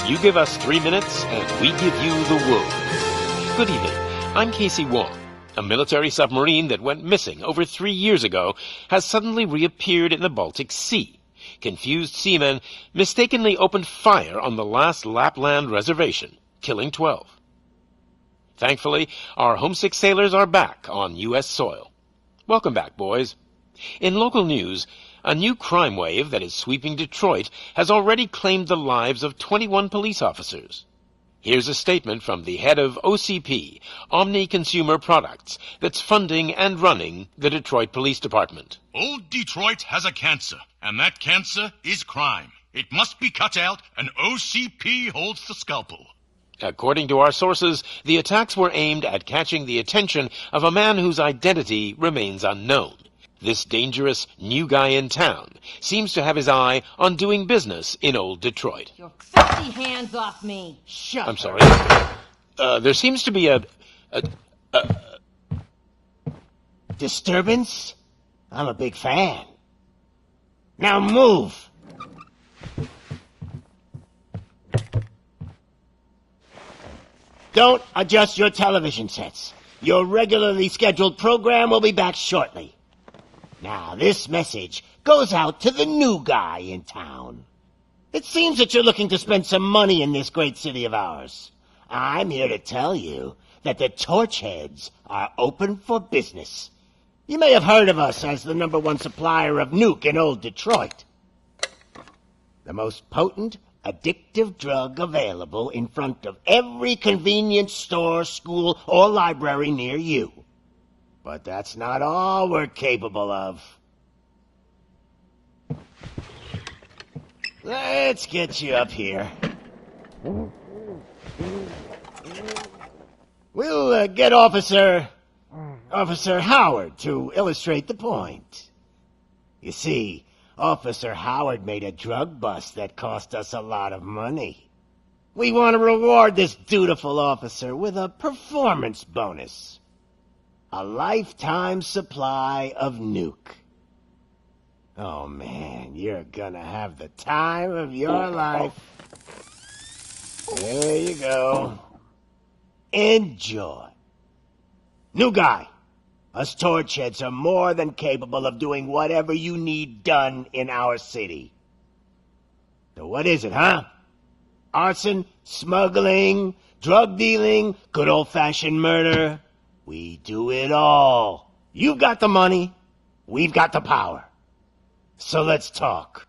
You give us 3 minutes, and we give you the world. Good evening. I'm Casey Wong. A military submarine that went missing over 3 years ago has suddenly reappeared in the Baltic Sea. Confused seamen mistakenly opened fire on the last Lapland reservation, killing 12. Thankfully, our homesick sailors are back on U.S. soil. Welcome back, boys. In local news, a new crime wave that is sweeping Detroit has already claimed the lives of 21 police officers. Here's a statement from the head of OCP, Omni Consumer Products, that's funding and running the Detroit Police Department. Old Detroit has a cancer, and that cancer is crime. It must be cut out, and OCP holds the scalpel. According to our sources, the attacks were aimed at catching the attention of a man whose identity remains unknown. This dangerous new guy in town seems to have his eye on doing business in old Detroit. Your filthy hands off me! Shut I'm sorry. There seems to be a disturbance? I'm a big fan. Now move! Don't adjust your television sets. Your regularly scheduled program will be back shortly. Now, this message goes out to the new guy in town. It seems that you're looking to spend some money in this great city of ours. I'm here to tell you that the Torchheads are open for business. You may have heard of us as the #1 supplier of nuke in old Detroit. The most potent, addictive drug available in front of every convenience store, school, or library near you. But that's not all we're capable of. Let's get you up here. We'll get Officer Howard to illustrate the point. You see, Officer Howard made a drug bust that cost us a lot of money. We want to reward this dutiful officer with a performance bonus. A lifetime supply of nuke. Oh man, you're gonna have the time of your life. There you go. Enjoy. New guy, us Torchheads are more than capable of doing whatever you need done in our city. So what is it, huh? Arson, smuggling, drug dealing, good old-fashioned murder? We do it all. You've got the money, we've got the power. So let's talk.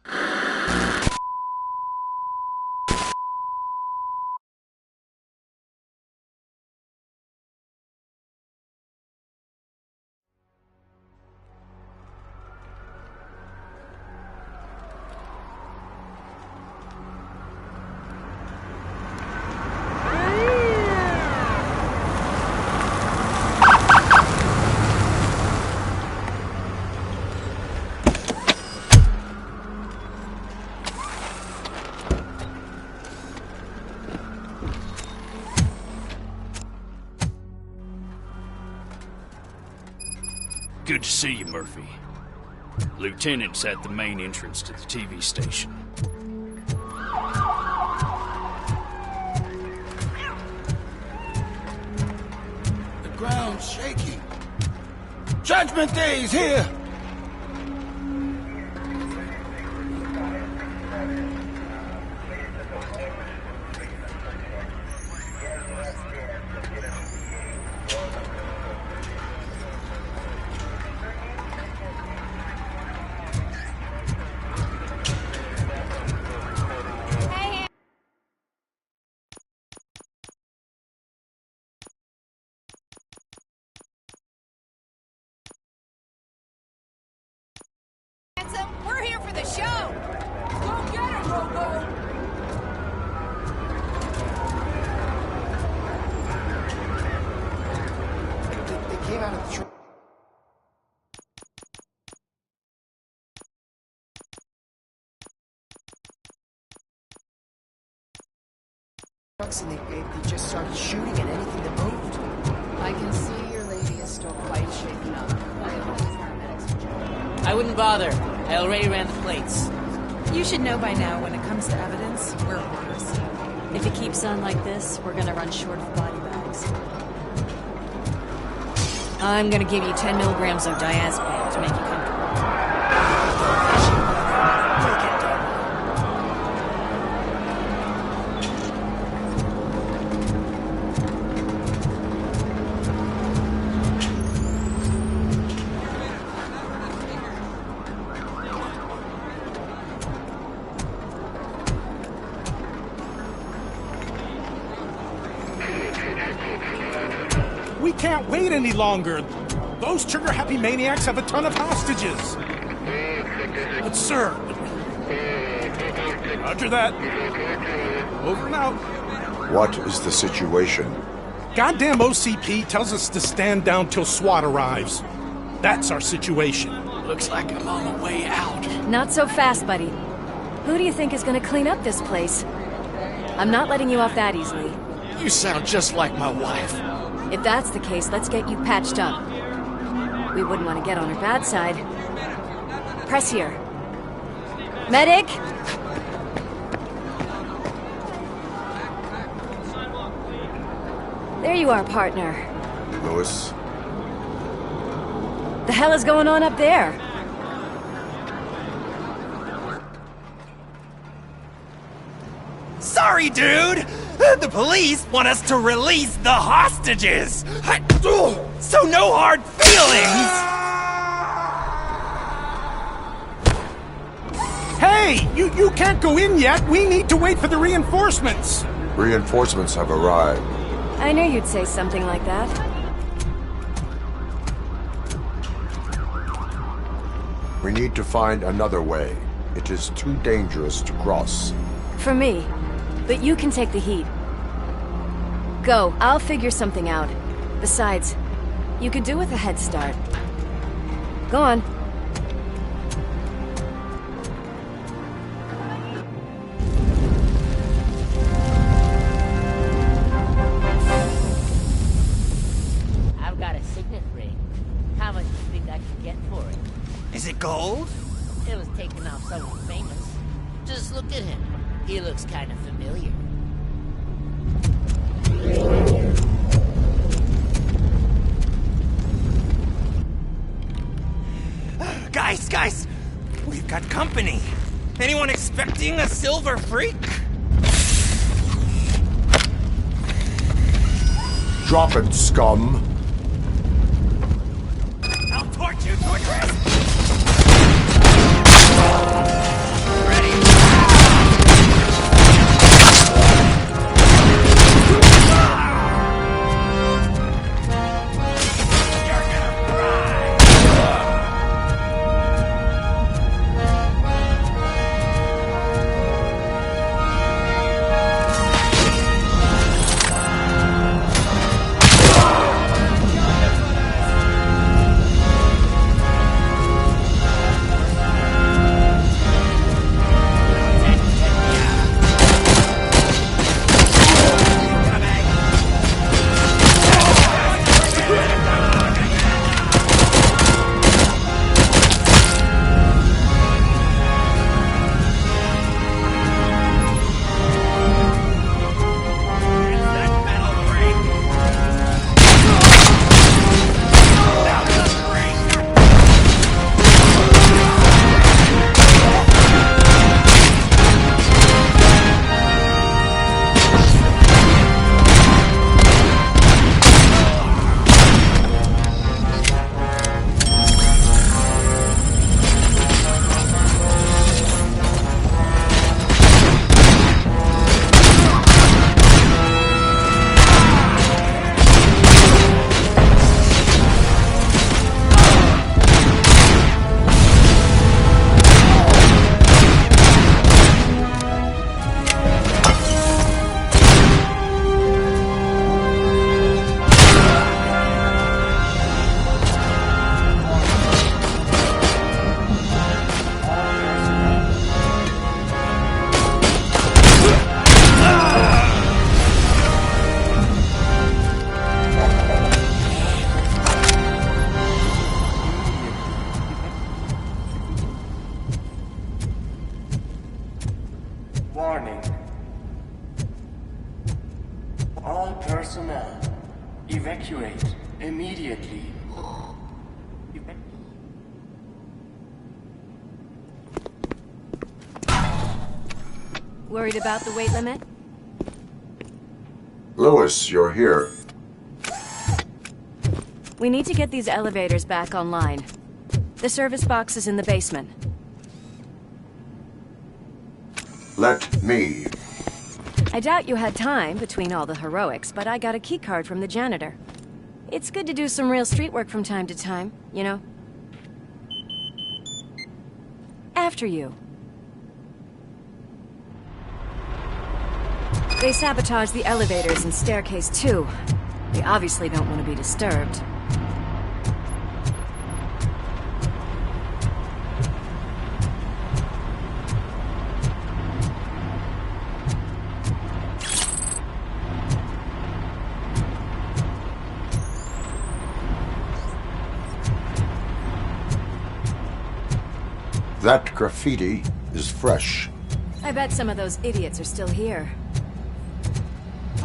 Good to see you, Murphy. Lieutenant's at the main entrance to the TV station. The ground's shaking. Judgment Day's here! We're here for the show! Go get it, Robo! They came out of the trucks and they just started shooting at anything that moved. I can see your lady is still quite shaken up. I wouldn't bother. I already ran the plates. You should know by now when it comes to evidence, we're orders. If it keeps on like this, we're gonna run short of body bags. I'm gonna give you 10 milligrams of diazepam to make you comfortable. We can't wait any longer. Those trigger-happy maniacs have a ton of hostages. But, sir... Roger that. Over and out. What is the situation? Goddamn OCP tells us to stand down till SWAT arrives. That's our situation. Looks like I'm on the way out. Not so fast, buddy. Who do you think is gonna clean up this place? I'm not letting you off that easily. You sound just like my wife. If that's the case, let's get you patched up. We wouldn't want to get on her bad side. Press here. Medic! There you are, partner. Lewis? The hell is going on up there? Sorry, dude! The police want us to release the hostages! So no hard feelings! Hey! You can't go in yet! We need to wait for the reinforcements! Reinforcements have arrived. I knew you'd say something like that. We need to find another way. It is too dangerous to cross. For me. But you can take the heat. Go, I'll figure something out. Besides, you could do with a head start. Go on. I've got a signet ring. How much do you think I could get for it? Is it gold? It was taken off someone famous. Just look at him. He looks kind of familiar. Guys! We've got company. Anyone expecting a silver freak? Drop it, scum! I'll torch you, torturess! All personnel, evacuate immediately. Worried about the weight limit? Lewis, you're here. We need to get these elevators back online. The service box is in the basement. Let me. I doubt you had time between all the heroics, but I got a keycard from the janitor. It's good to do some real street work from time to time, you know? After you. They sabotaged the elevators and staircase too. They obviously don't want to be disturbed. That graffiti is fresh. I bet some of those idiots are still here.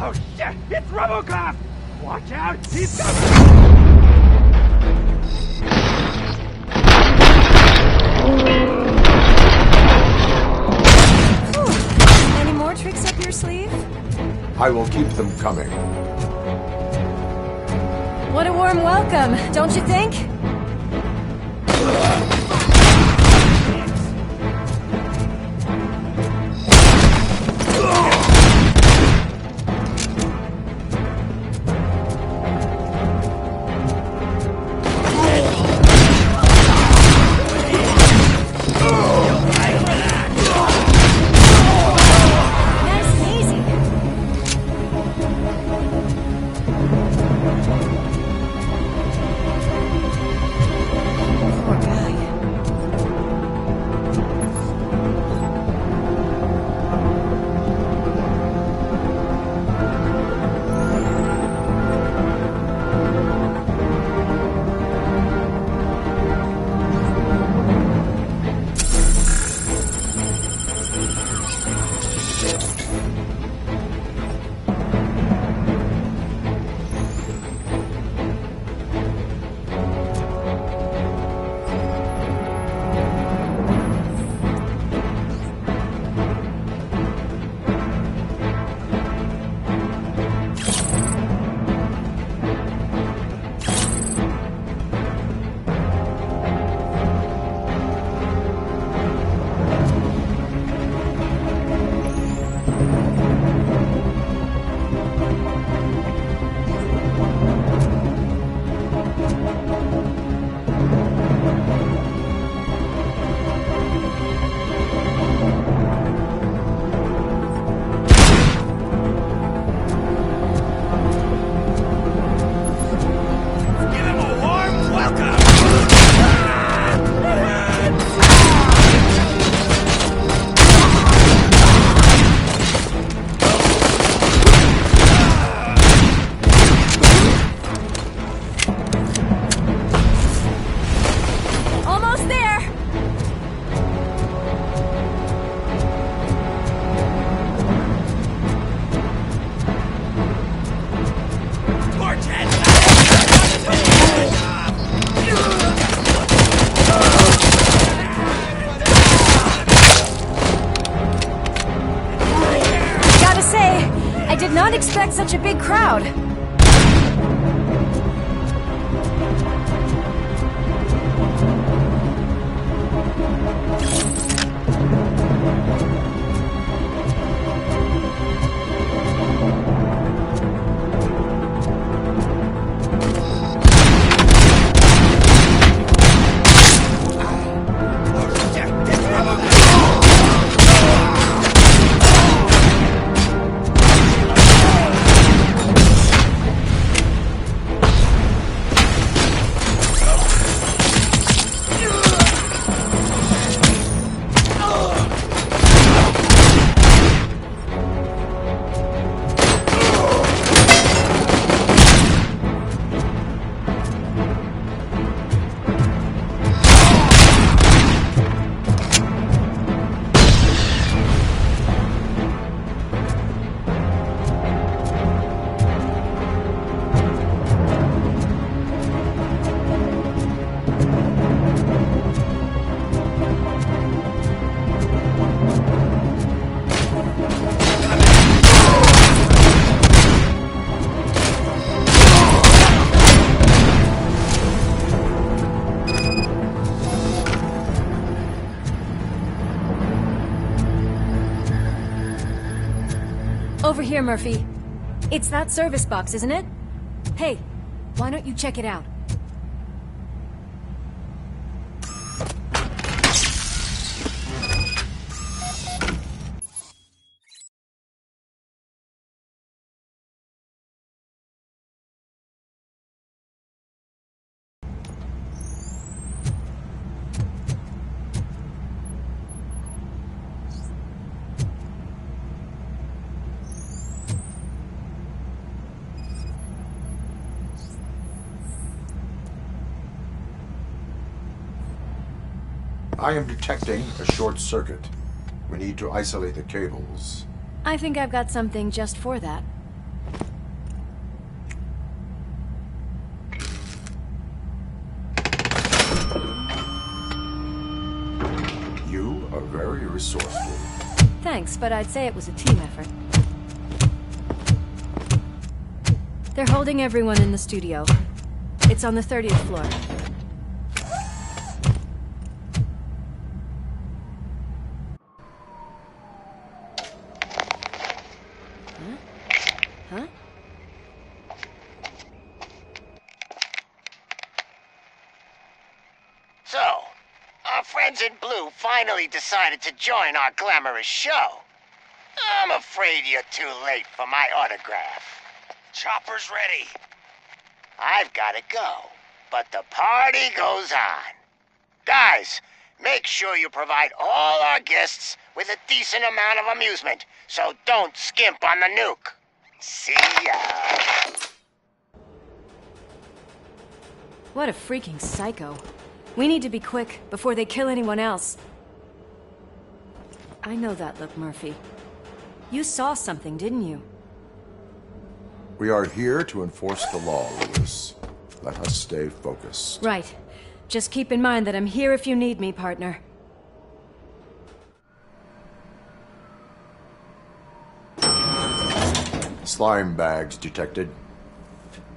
Oh shit! It's Robocop! Watch out! He's coming! Any more tricks up your sleeve? I will keep them coming. What a warm welcome, don't you think? Not expect such a big crowd. Over here, Murphy. It's that service box, isn't it? Hey, why don't you check it out? I am detecting a short circuit. We need to isolate the cables. I think I've got something just for that. You are very resourceful. Thanks, but I'd say it was a team effort. They're holding everyone in the studio. It's on the 30th floor. Huh? So, our friends in blue finally decided to join our glamorous show. I'm afraid you're too late for my autograph. Chopper's ready. I've got to go, but the party goes on. Guys, make sure you provide all our guests with a decent amount of amusement, so don't skimp on the nuke. See ya. What a freaking psycho. We need to be quick before they kill anyone else. I know that look, Murphy. You saw something, didn't you? We are here to enforce the law, Lewis. Let us stay focused. Right. Just keep in mind that I'm here if you need me, partner. Slime bags detected.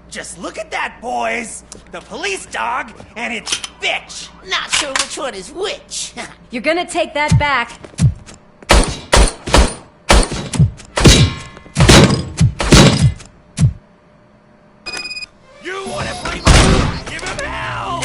Just look at that, boys! The police dog and its bitch! Not sure which one is which. You're gonna take that back. You wanna play my... Give him hell!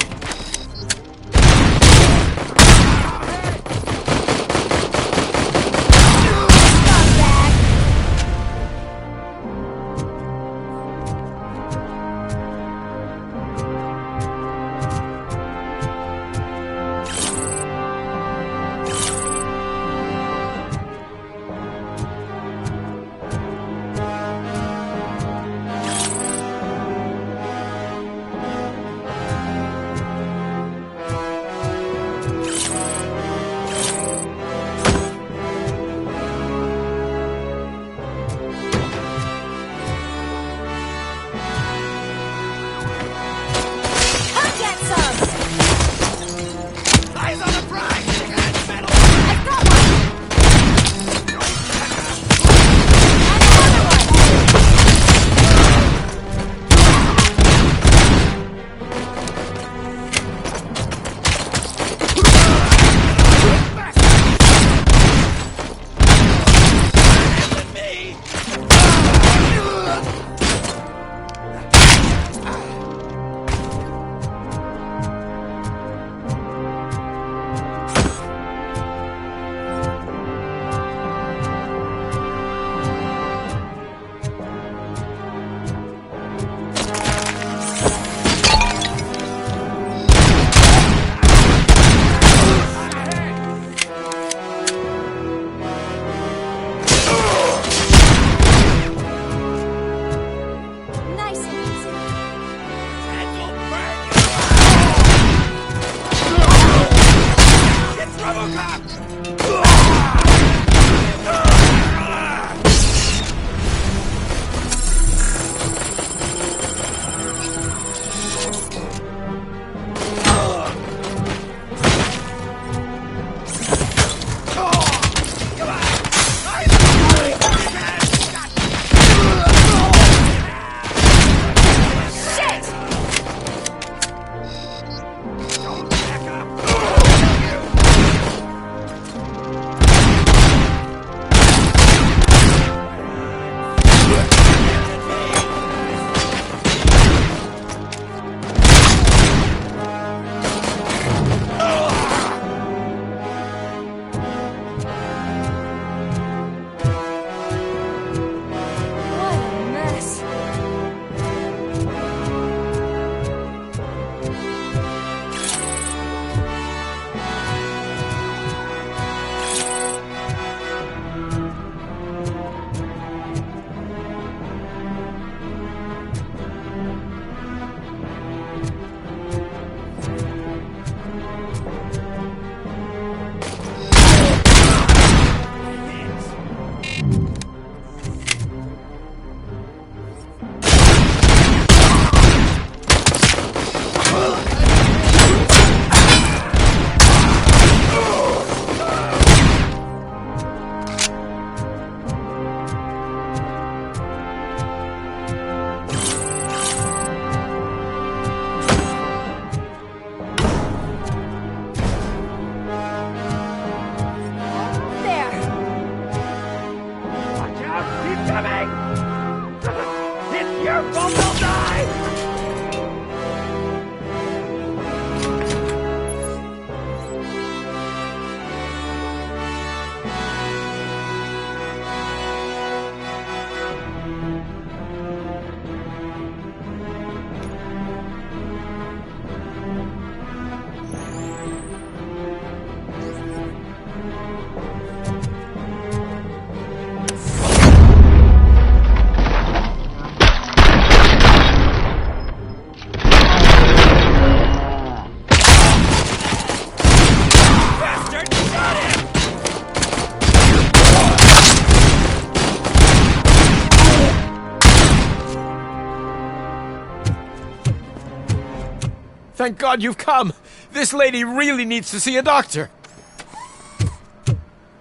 to me! It's your fault they'll die! Thank God you've come! This lady really needs to see a doctor!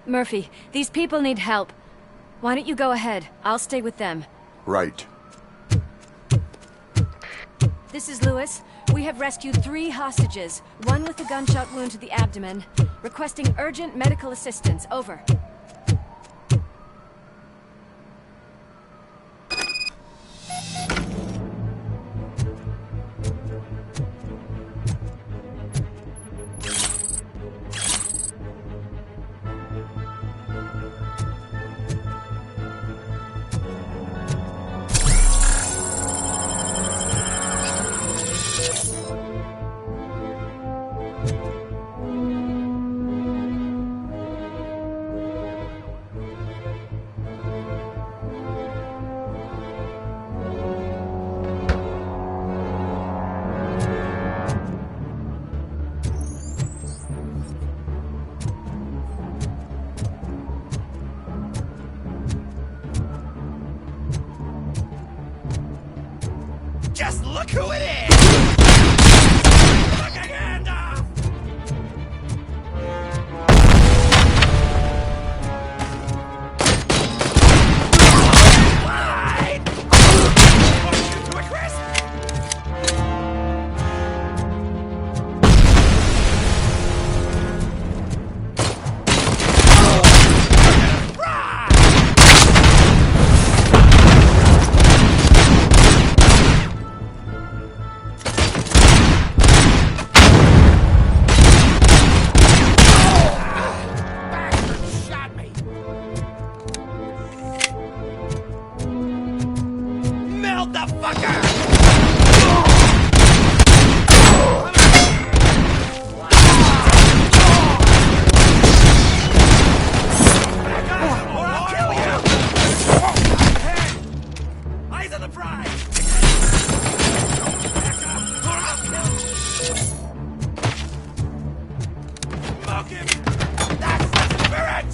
Murphy, these people need help. Why don't you go ahead? I'll stay with them. Right. This is Lewis. We have rescued 3 hostages, one with a gunshot wound to the abdomen. Requesting urgent medical assistance. Over. Just look who it is! Fucking hand off! Wide! To a crisp! Melt the fucker! Or I'll kill you! Eyes on the prize! Or I'll kill you! Smoke him! That's the spirit!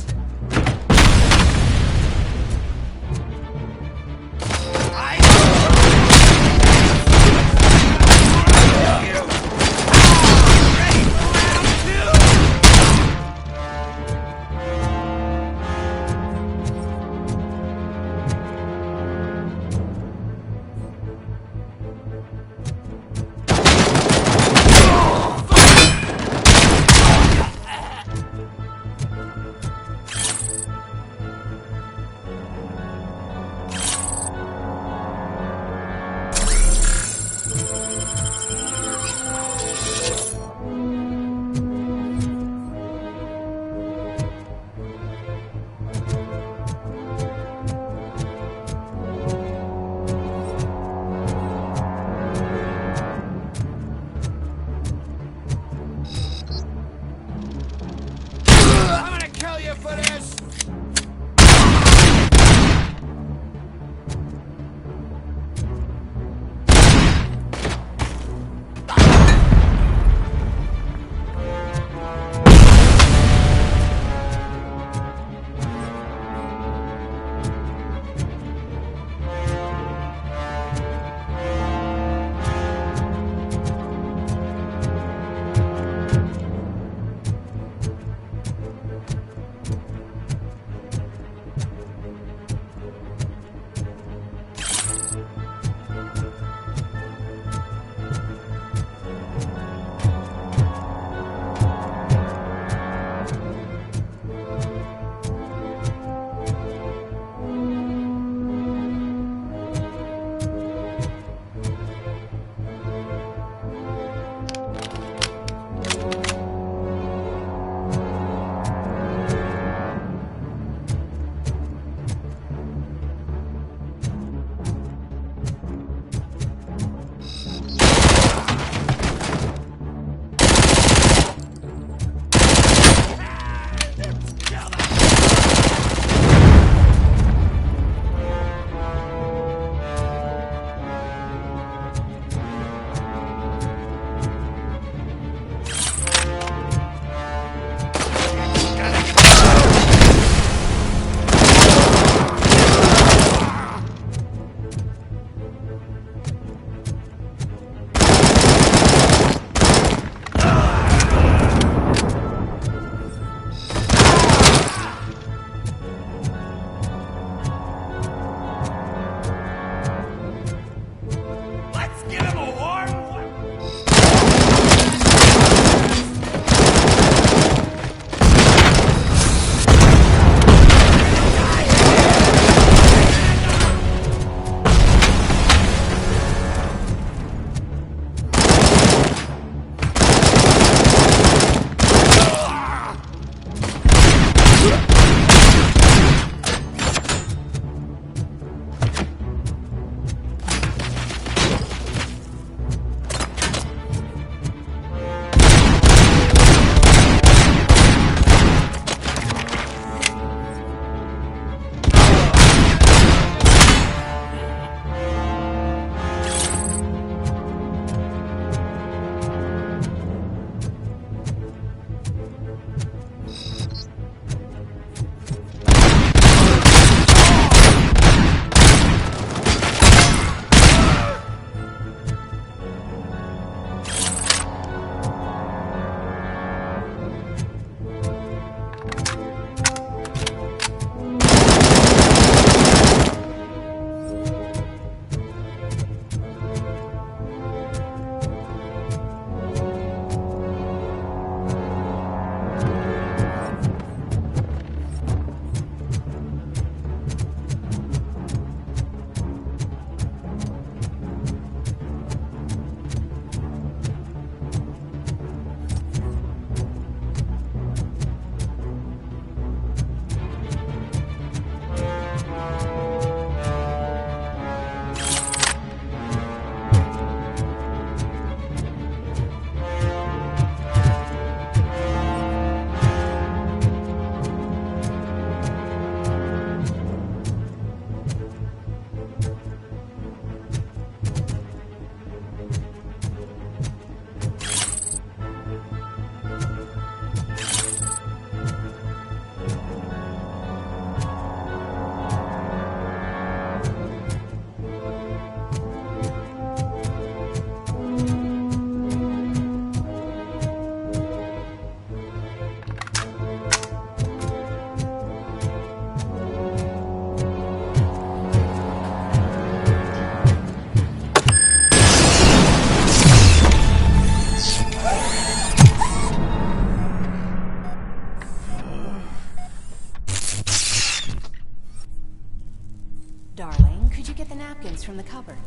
Darling, could you get the napkins from the cupboard?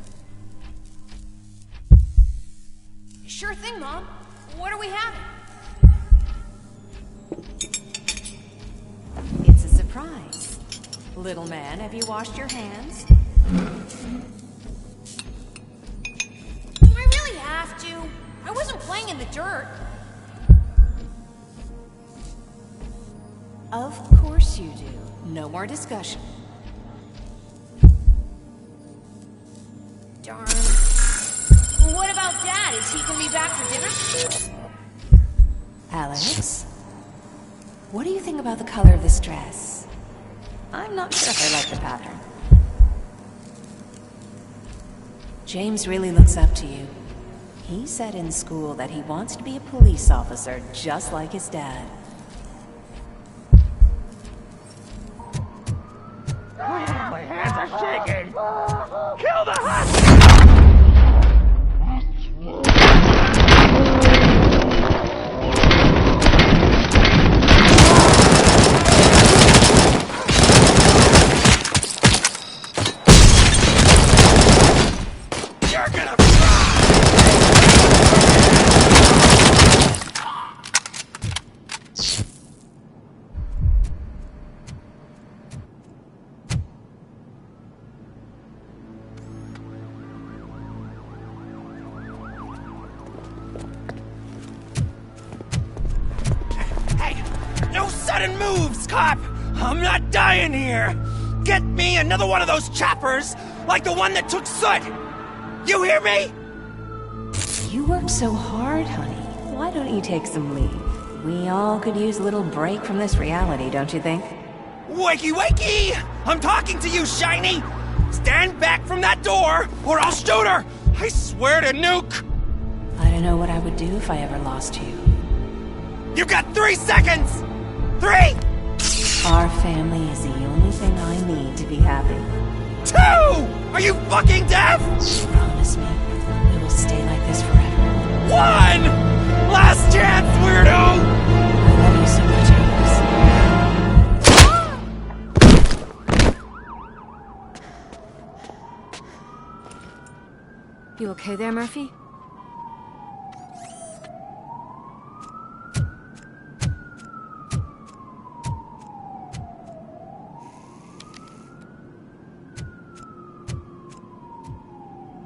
Sure thing, Mom. What are we having? It's a surprise. Little man, have you washed your hands? Do I really have to? I wasn't playing in the dirt. Of course you do. No more discussion. Darn. What about Dad? Is he gonna be back for dinner? Alex? What do you think about the color of this dress? I'm not sure if I like the pattern. James really looks up to you. He said in school that he wants to be a police officer just like his dad. My hands are shaking! Kill the hostage! You're gonna No sudden moves, cop! I'm not dying here! Get me another one of those choppers, like the one that took Soot! You hear me? You worked so hard, honey. Why don't you take some leave? We all could use a little break from this reality, don't you think? Wakey, wakey! I'm talking to you, Shiny! Stand back from that door, or I'll shoot her! I swear to nuke! I don't know what I would do if I ever lost you. You got 3 seconds! 3! Our family is the only thing I need to be happy. 2! Are you fucking deaf? Promise me, we will stay like this forever. 1! Last chance, weirdo! I love you so much, Alex. You okay there, Murphy?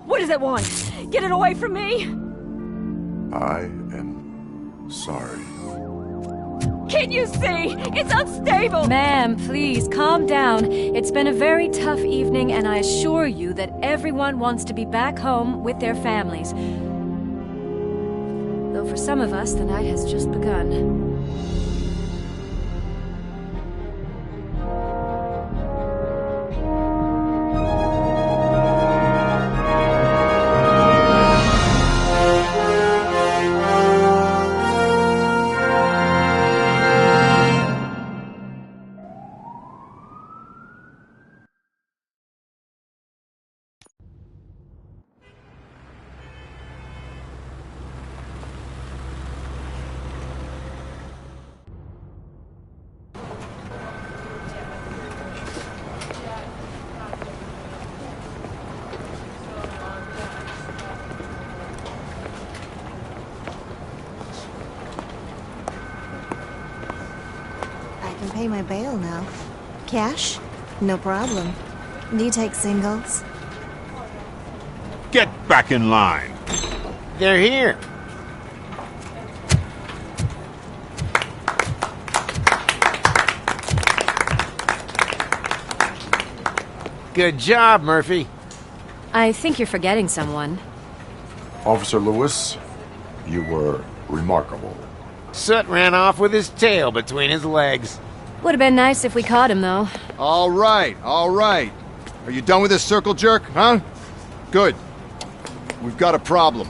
What does it want? Get it away from me! I am sorry. Can't you see? It's unstable! Ma'am, please, calm down. It's been a very tough evening, and I assure you that everyone wants to be back home with their families. Though for some of us, the night has just begun. Pay my bail now. Cash? No problem. Do you take singles? Get back in line. They're here. Good job, Murphy. I think you're forgetting someone. Officer Lewis, you were remarkable. Soot ran off with his tail between his legs. Would have been nice if we caught him, though. All right, all right. Are you done with this circle jerk, huh? Good. We've got a problem.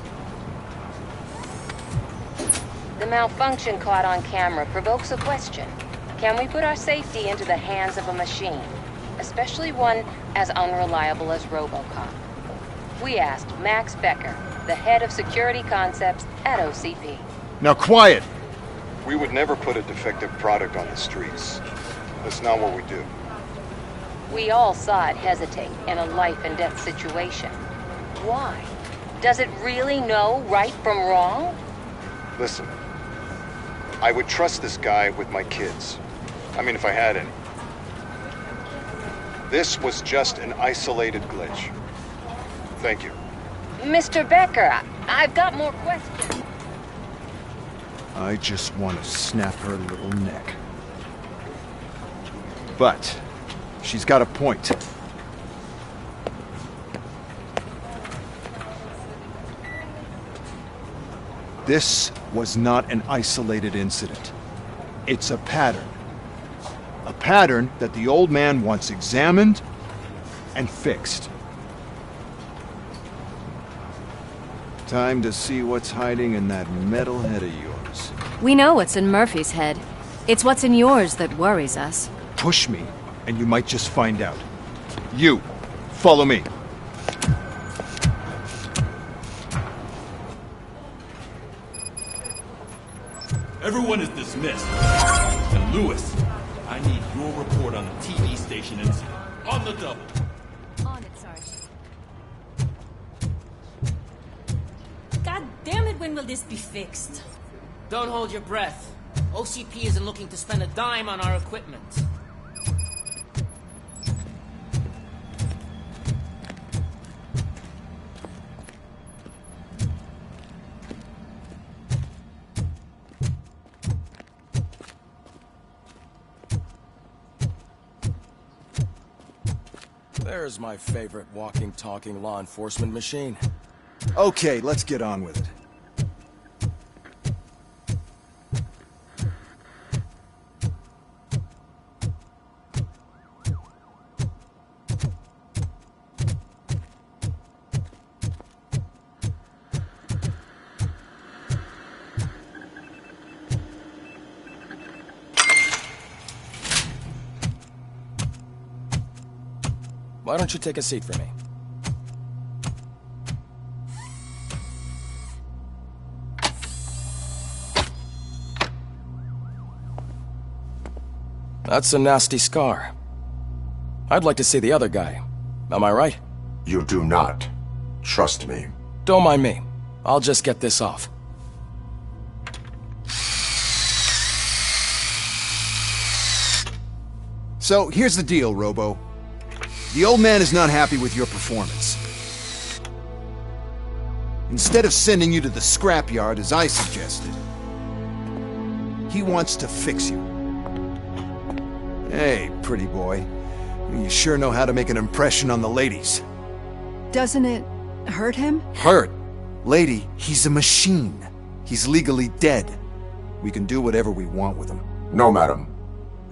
The malfunction caught on camera provokes a question. Can we put our safety into the hands of a machine? Especially one as unreliable as Robocop. We asked Max Becker, the head of security concepts at OCP. Now quiet! We would never put a defective product on the streets. That's not what we do. We all saw it hesitate in a life-and-death situation. Why? Does it really know right from wrong? Listen, I would trust this guy with my kids. I mean, if I had any. This was just an isolated glitch. Thank you. Mr. Becker, I've got more questions. I just want to snap her little neck. But she's got a point. This was not an isolated incident. It's a pattern. A pattern that the old man wants examined and fixed. Time to see what's hiding in that metal head of yours. We know what's in Murphy's head. It's what's in yours that worries us. Push me, and you might just find out. You, follow me. Everyone is dismissed. And Lewis, I need your report on the TV station incident. On the double. On it, Sarge. God damn it, when will this be fixed? Don't hold your breath. OCP isn't looking to spend a dime on our equipment. There's my favorite walking, talking law enforcement machine. Okay, let's get on with it. Why don't you take a seat for me? That's a nasty scar. I'd like to see the other guy. Am I right? You do not. Trust me. Don't mind me. I'll just get this off. So, here's the deal, Robo. The old man is not happy with your performance. Instead of sending you to the scrapyard as I suggested, he wants to fix you. Hey, pretty boy. You sure know how to make an impression on the ladies. Doesn't it hurt him? Hurt? Lady, he's a machine. He's legally dead. We can do whatever we want with him. No, madam.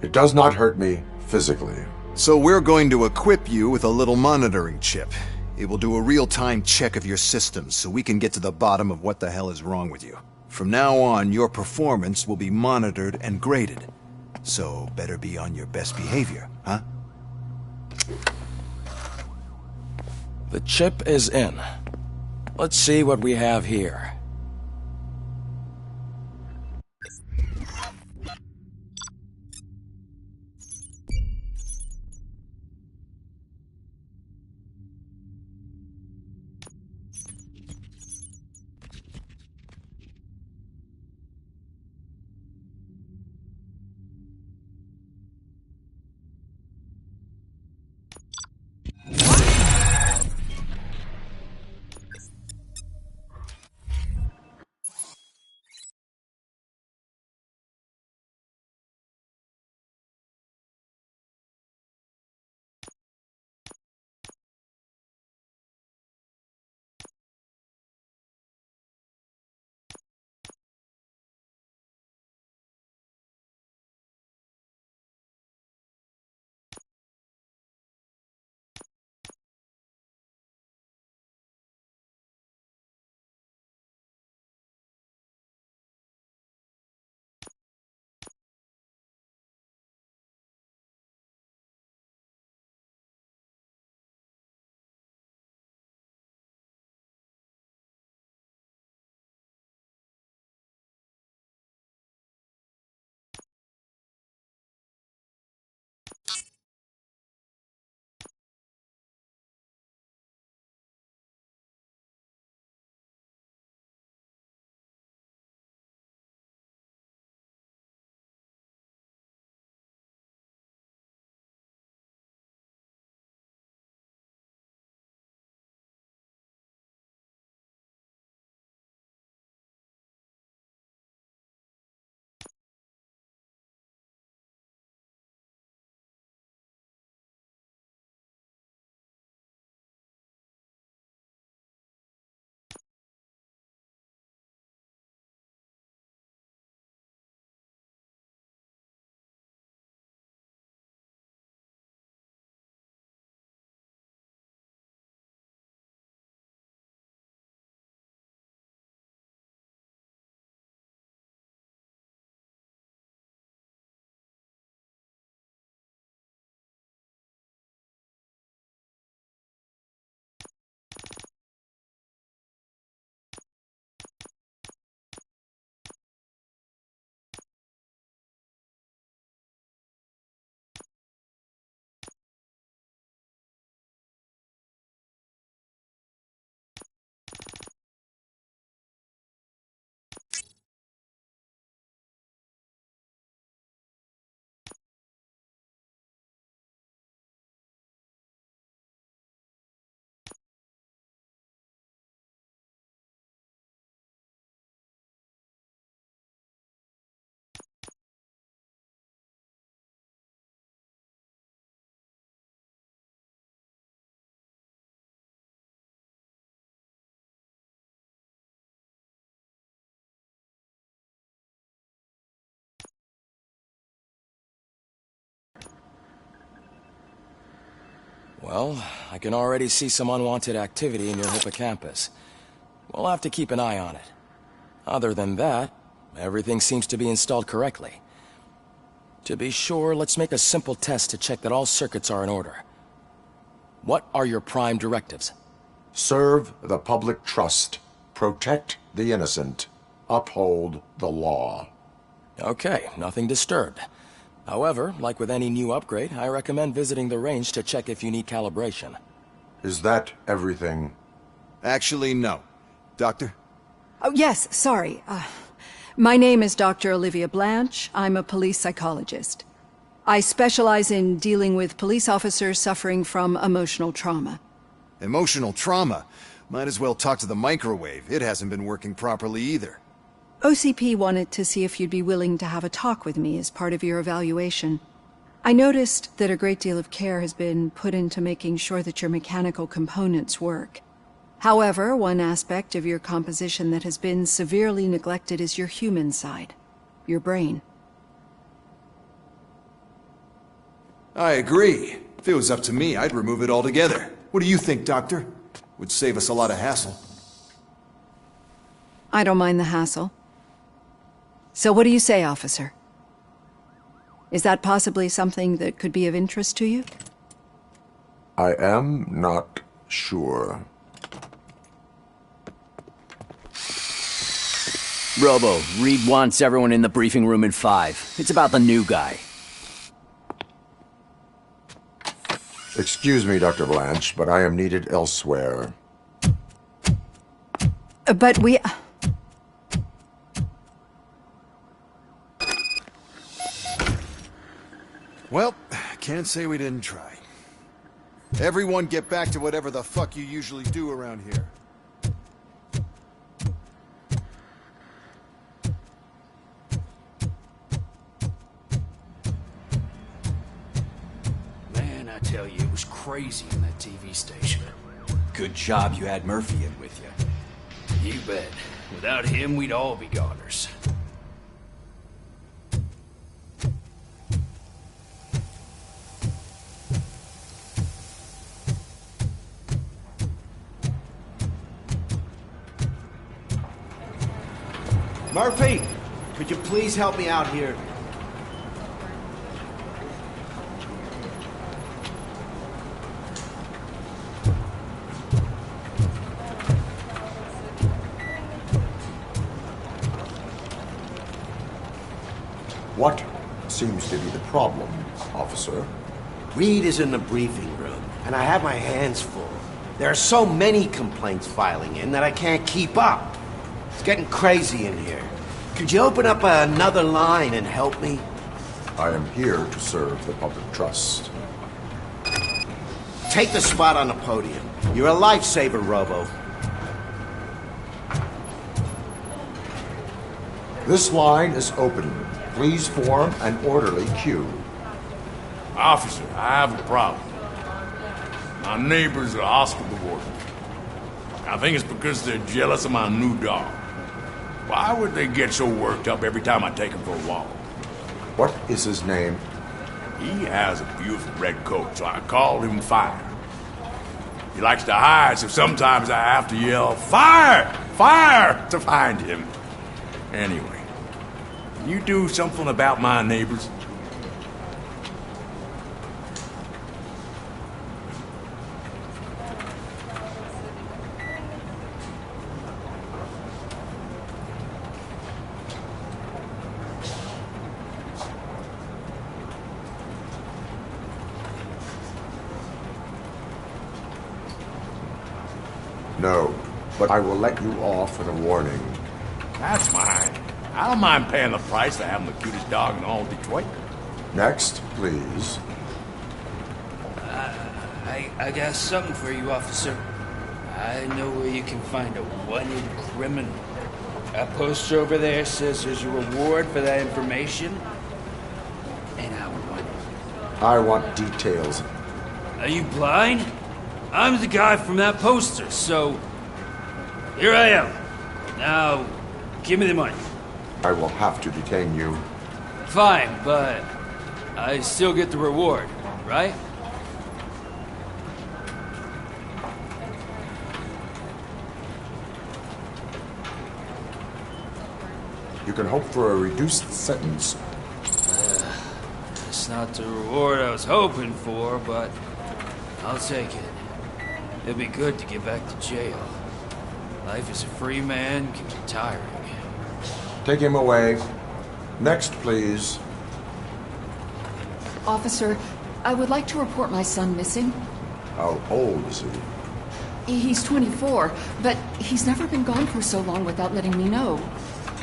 It does not hurt me physically. So we're going to equip you with a little monitoring chip. It will do a real-time check of your systems so we can get to the bottom of what the hell is wrong with you. From now on, your performance will be monitored and graded. So better be on your best behavior, huh? The chip is in. Let's see what we have here. Well, I can already see some unwanted activity in your hippocampus. We'll have to keep an eye on it. Other than that, everything seems to be installed correctly. To be sure, let's make a simple test to check that all circuits are in order. What are your prime directives? Serve the public trust. Protect the innocent. Uphold the law. Okay, nothing disturbed. However, like with any new upgrade, I recommend visiting the range to check if you need calibration. Is that everything? Actually, no. Doctor? Oh, yes, sorry. My name is Dr. Olivia Blanche. I'm a police psychologist. I specialize in dealing with police officers suffering from emotional trauma. Emotional trauma? Might as well talk to the microwave. It hasn't been working properly either. OCP wanted to see if you'd be willing to have a talk with me as part of your evaluation. I noticed that a great deal of care has been put into making sure that your mechanical components work. However, one aspect of your composition that has been severely neglected is your human side, your brain. I agree. If it was up to me, I'd remove it altogether. What do you think, Doctor? Would save us a lot of hassle. I don't mind the hassle. So what do you say, officer? Is that possibly something that could be of interest to you? I am not sure. Robo, Reed wants everyone in the briefing room in 5. It's about the new guy. Excuse me, Dr. Blanche, but I am needed elsewhere. But we... Well, can't say we didn't try. Everyone get back to whatever the fuck you usually do around here. Man, I tell you, it was crazy in that TV station. Good job you had Murphy in with you. You bet. Without him, we'd all be goners. Murphy, could you please help me out here? What seems to be the problem, officer? Reed is in the briefing room, and I have my hands full. There are so many complaints filing in that I can't keep up. It's getting crazy in here. Could you open up another line and help me? I am here to serve the public trust. Take the spot on the podium. You're a lifesaver, Robo. This line is open. Please form an orderly queue. Officer, I have a problem. My neighbors are hostile toward me. I think it's because they're jealous of my new dog. Why would they get so worked up every time I take him for a walk? What is his name? He has a beautiful red coat, so I called him Fire. He likes to hide, so sometimes I have to yell, "Fire! Fire!" to find him. Anyway, can you do something about my neighbors? No, but I will let you off with a warning. That's mine. I don't mind paying the price for having the cutest dog in all Detroit. Next, please. I got something for you, officer. I know where you can find a wanted criminal. That poster over there says there's a reward for that information. And I want details. Are you blind? I'm the guy from that poster, so... Here I am. Now, give me the money. I will have to detain you. Fine, but I still get the reward, right? You can hope for a reduced sentence. It's not the reward I was hoping for, but I'll take it. It'll be good to get back to jail. Life as a free man can be tiring. Take him away. Next, please. Officer, I would like to report my son missing. How old is he? He's 24, but he's never been gone for so long without letting me know.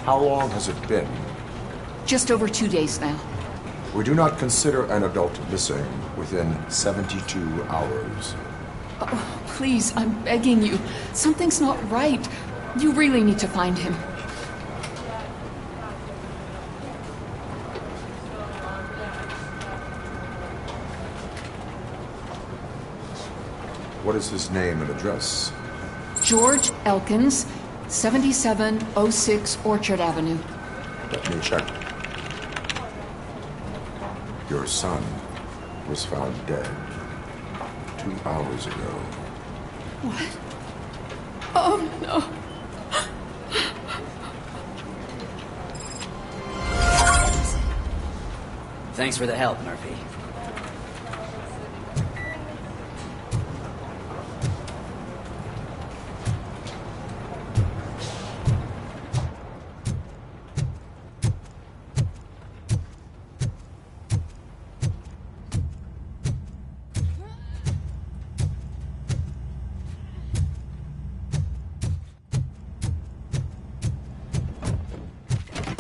How long has it been? Just over 2 days now. We do not consider an adult missing within 72 hours. Oh, please, I'm begging you. Something's not right. You really need to find him. What is his name and address? George Elkins, 7706 Orchard Avenue. Let me check. Your son was found dead 2 hours ago. What? Oh, no. Thanks for the help, Murphy.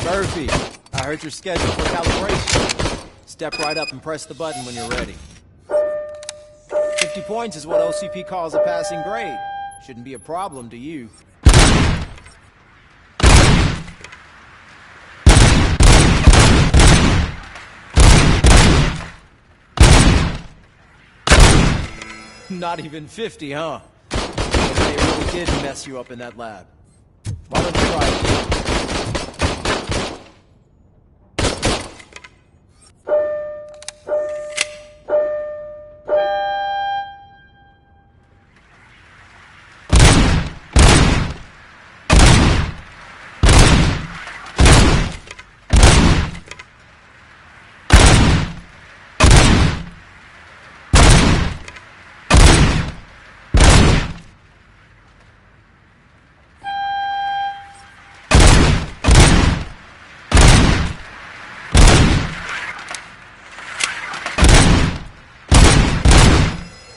Murphy, I heard you're scheduled for calibration. Step right up and press the button when you're ready. 50 points is what OCP calls a passing grade. Shouldn't be a problem to you. Not even 50, huh? They really did mess you up in that lab. Why don't you try it?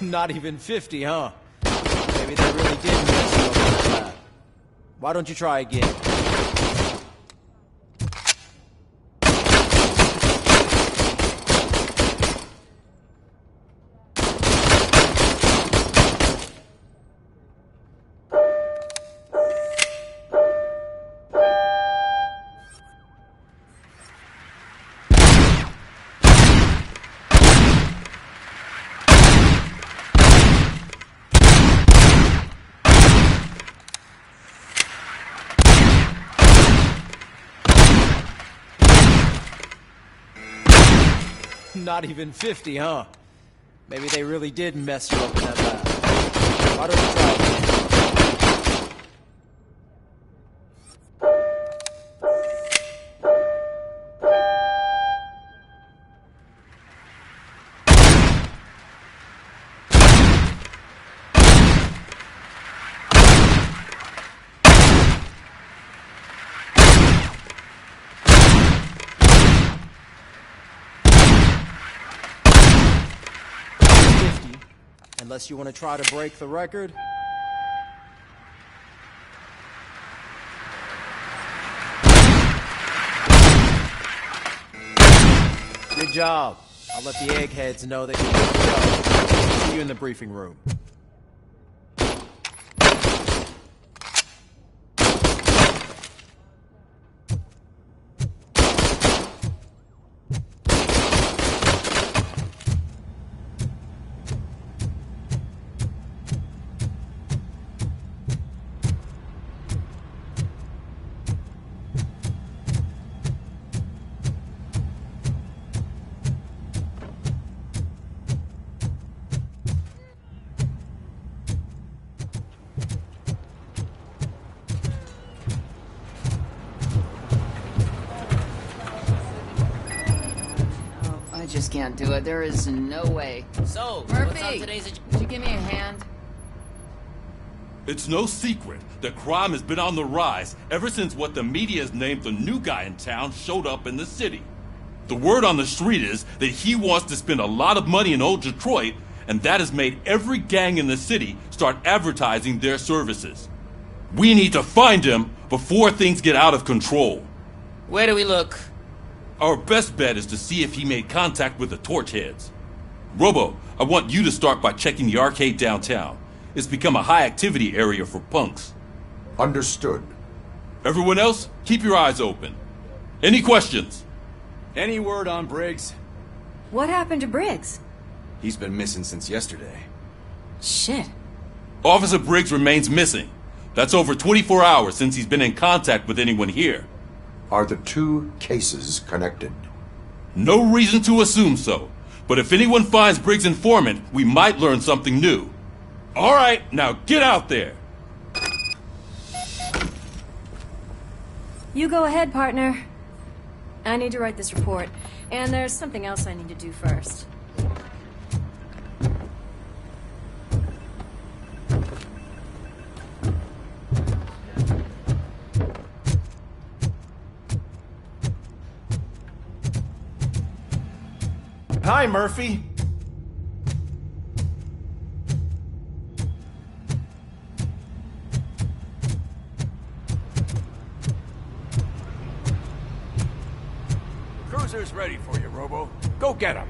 Not even 50, huh? Maybe they really did mess you up in that lab. Why don't you try again? Not even 50, huh? Maybe they really did mess you up in that lab. Why don't you try again? Unless you want to try to break the record. Good job. I'll let the eggheads know that you're good to go. See you in the briefing room. just can't do it. There is no way. So, what's on Murphy, today's... would you give me a hand? It's no secret that crime has been on the rise ever since what the media has named the new guy in town showed up in the city. The word on the street is that he wants to spend a lot of money in old Detroit, and that has made every gang in the city start advertising their services. We need to find him before things get out of control. Where do we look? Our best bet is to see if he made contact with the torch heads. Robo, I want you to start by checking the arcade downtown. It's become a high-activity area for punks. Understood. Everyone else, keep your eyes open. Any questions? Any word on Briggs? What happened to Briggs? He's been missing since yesterday. Shit. Officer Briggs remains missing. That's over 24 hours since he's been in contact with anyone here. Are the two cases connected? No reason to assume so. But if anyone finds Briggs' informant, we might learn something new. All right, now get out there. You go ahead, partner. I need to write this report, and there's something else I need to do first. Hi, Murphy. Cruiser's ready for you, Robo. Go get him.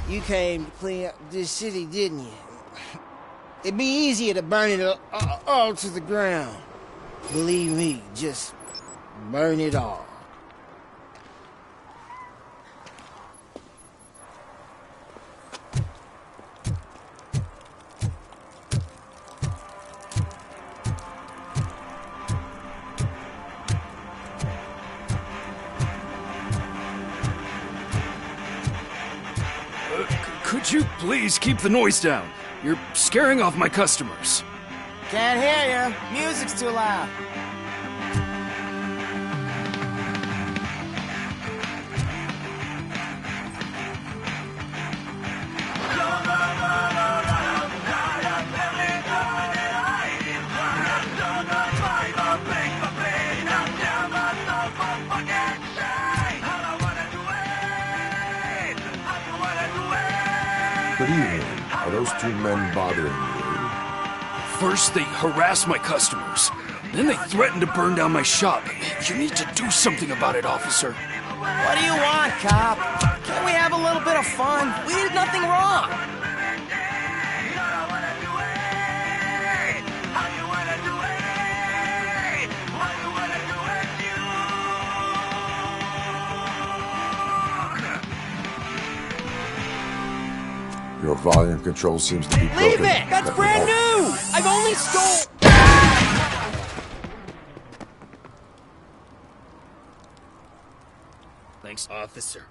You came to clean up this city, didn't you? It'd be easier to burn it all to the ground. Believe me, just burn it all. Could you please keep the noise down? You're scaring off my customers. Can't hear you. Music's too loud. Good evening. Are those two men bothering you? First, they harass my customers. Then they threaten to burn down my shop. You need to do something about it, officer. What do you want, cop? Can't we have a little bit of fun? We did nothing wrong. Your volume control seems to be broken. Leave it! That's brand new! I've only stole... Thanks, officer.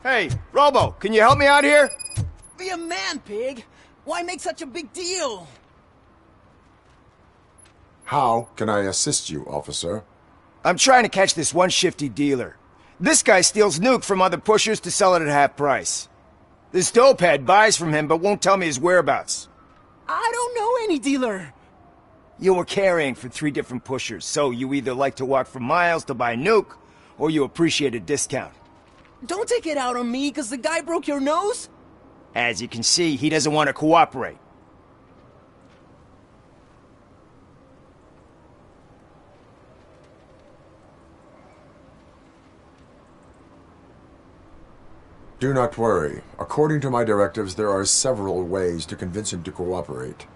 Hey, Robo, can you help me out here? Be a man, pig. Why make such a big deal? How can I assist you, officer? I'm trying to catch this one shifty dealer. This guy steals nuke from other pushers to sell it at half price. This dopehead buys from him but won't tell me his whereabouts. I don't know any dealer. You were carrying for 3 different pushers, so you either like to walk for miles to buy nuke, or you appreciate a discount. Don't take it out on me, because the guy broke your nose? As you can see, he doesn't want to cooperate. Do not worry. According to my directives, there are several ways to convince him to cooperate.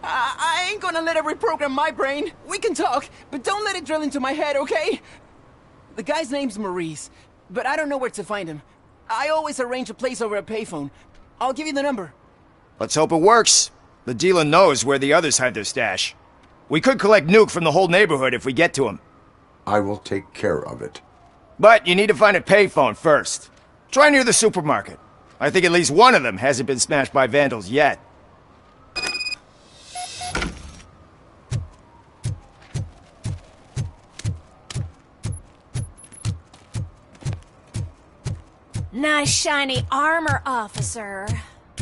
I ain't gonna let it reprogram my brain. We can talk, but don't let it drill into my head, okay? The guy's name's Maurice, but I don't know where to find him. I always arrange a place over a payphone. I'll give you the number. Let's hope it works. The dealer knows where the others hide their stash. We could collect nuke from the whole neighborhood if we get to him. I will take care of it. But you need to find a payphone first. Try near the supermarket. I think at least one of them hasn't been smashed by vandals yet. Nice shiny armor, officer.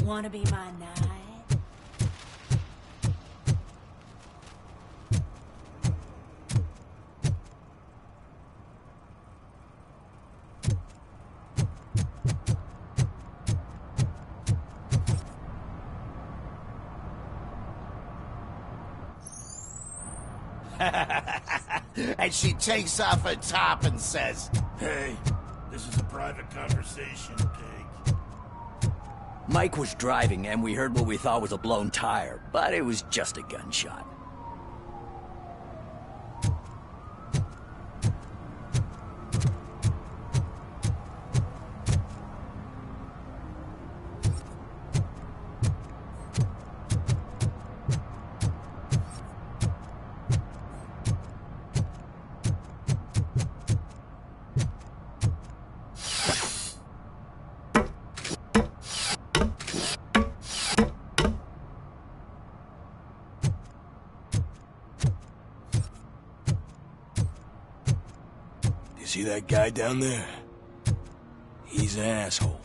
Wanna be my knight? And she takes off her top and says, "Hey, this is a private conversation, pig." Mike was driving and we heard what we thought was a blown tire, but it was just a gunshot. See that guy down there? He's an asshole.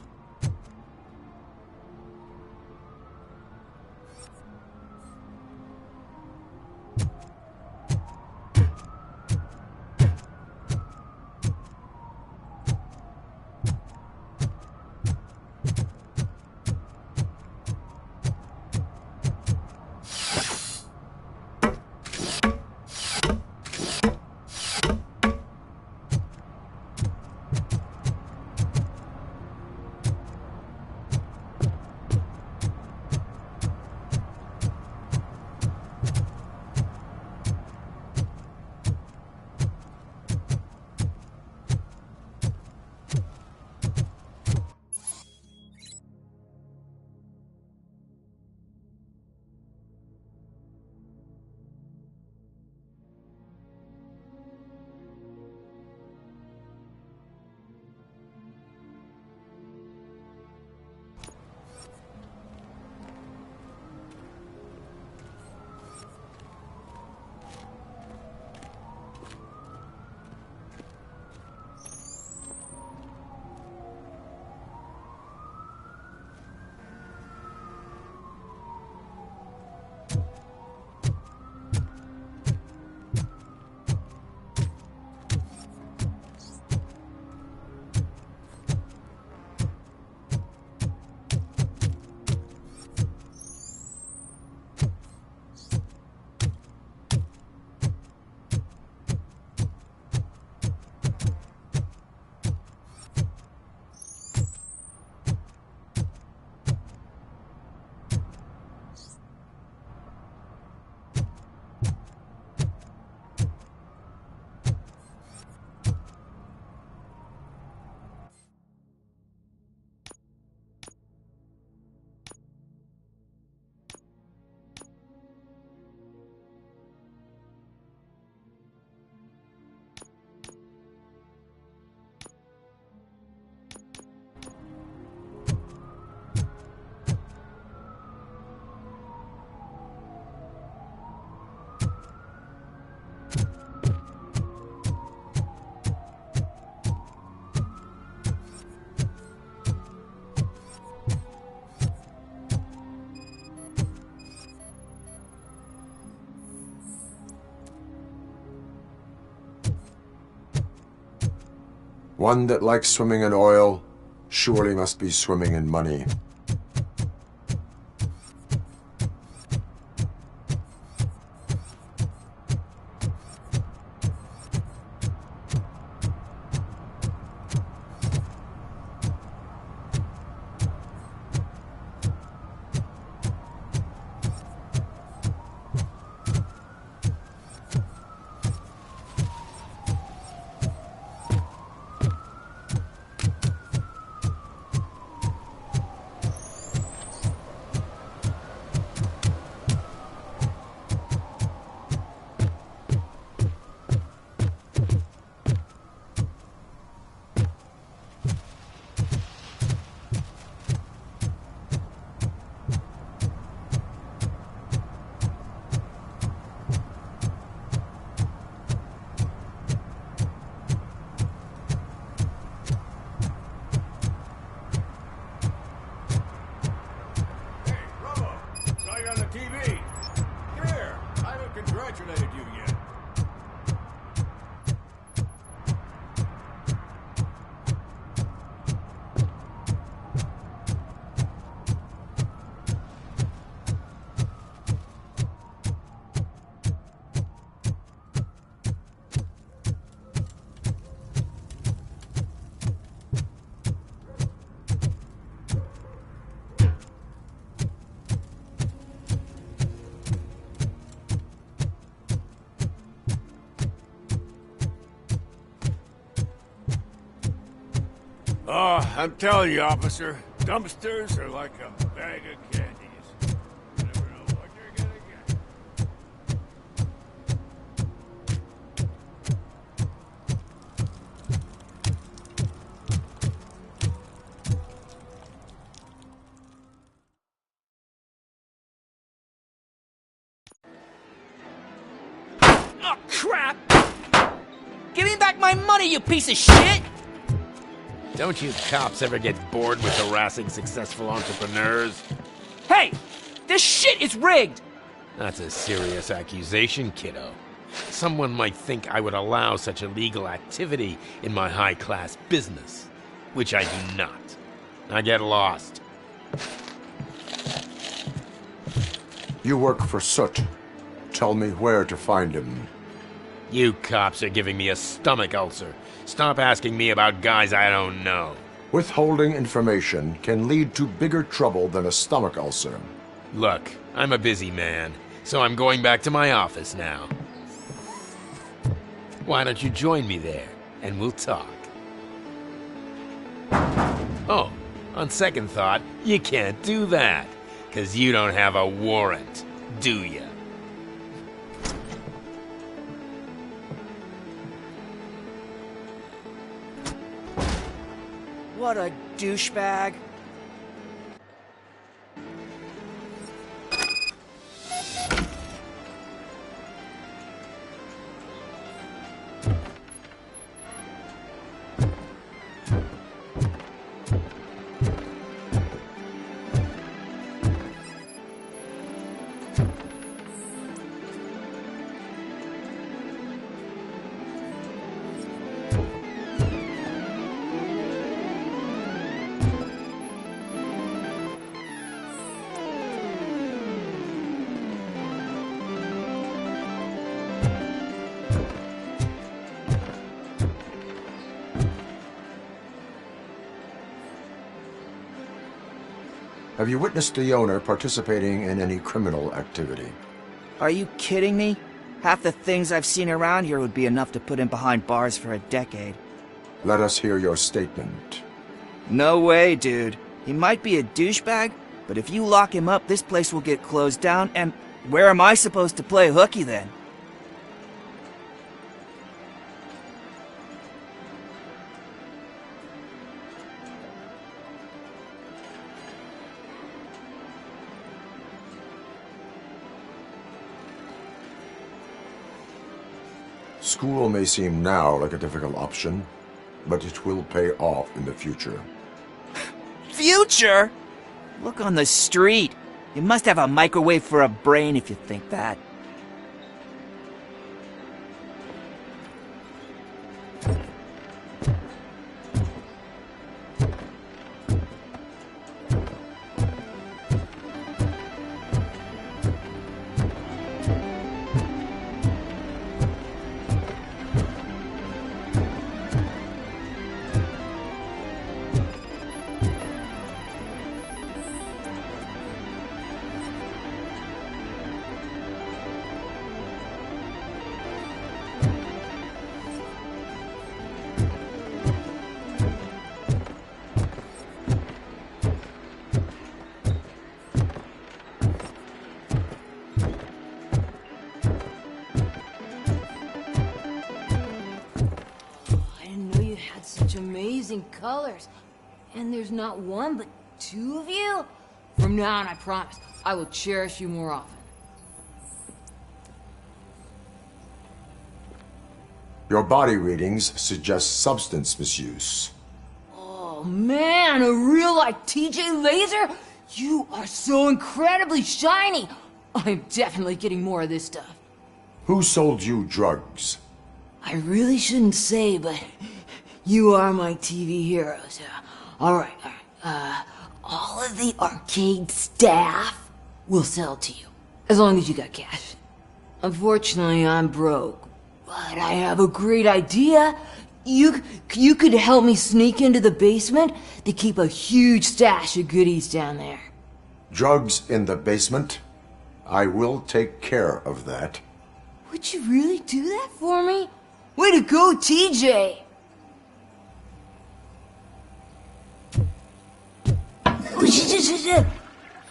One that likes swimming in oil surely must be swimming in money. Oh, I'm telling you, officer, dumpsters are like a bag of candies. You never know what you're gonna get. Oh, crap! Give me back my money, you piece of shit! Don't you cops ever get bored with harassing successful entrepreneurs? Hey! This shit is rigged! That's a serious accusation, kiddo. Someone might think I would allow such illegal activity in my high-class business, which I do not. I get lost. You work for Soot. Tell me where to find him. You cops are giving me a stomach ulcer. Stop asking me about guys I don't know. Withholding information can lead to bigger trouble than a stomach ulcer. Look, I'm a busy man, so I'm going back to my office now. Why don't you join me there, and we'll talk. Oh, on second thought, you can't do that, 'cause you don't have a warrant, do ya? What a douchebag. Have you witnessed the owner participating in any criminal activity? Are you kidding me? Half the things I've seen around here would be enough to put him behind bars for a decade. Let us hear your statement. No way, dude. He might be a douchebag, but if you lock him up, this place will get closed down, and where am I supposed to play hooky then? School may seem now like a difficult option, but it will pay off in the future. Future? Look on the street. You must have a microwave for a brain if you think that. amazing colors. And there's not one, but two of you? From now on, I promise, I will cherish you more often. Your body readings suggest substance misuse. Oh man, a real like TJ Laser? You are so incredibly shiny! I'm definitely getting more of this stuff. Who sold you drugs? I really shouldn't say, but you are my TV heroes. Alright. All of the arcade staff will sell to you, as long as you got cash. Unfortunately, I'm broke, but I have a great idea. You could help me sneak into the basement. They keep a huge stash of goodies down there. Drugs in the basement? I will take care of that. Would you really do that for me? Way to go, TJ!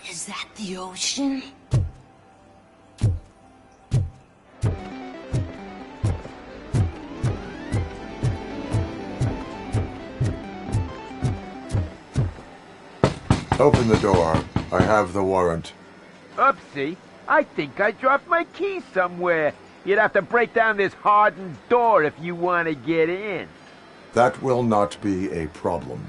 Is that the ocean? Open the door. I have the warrant. Oopsie. I think I dropped my key somewhere. You'd have to break down this hardened door if you want to get in. That will not be a problem.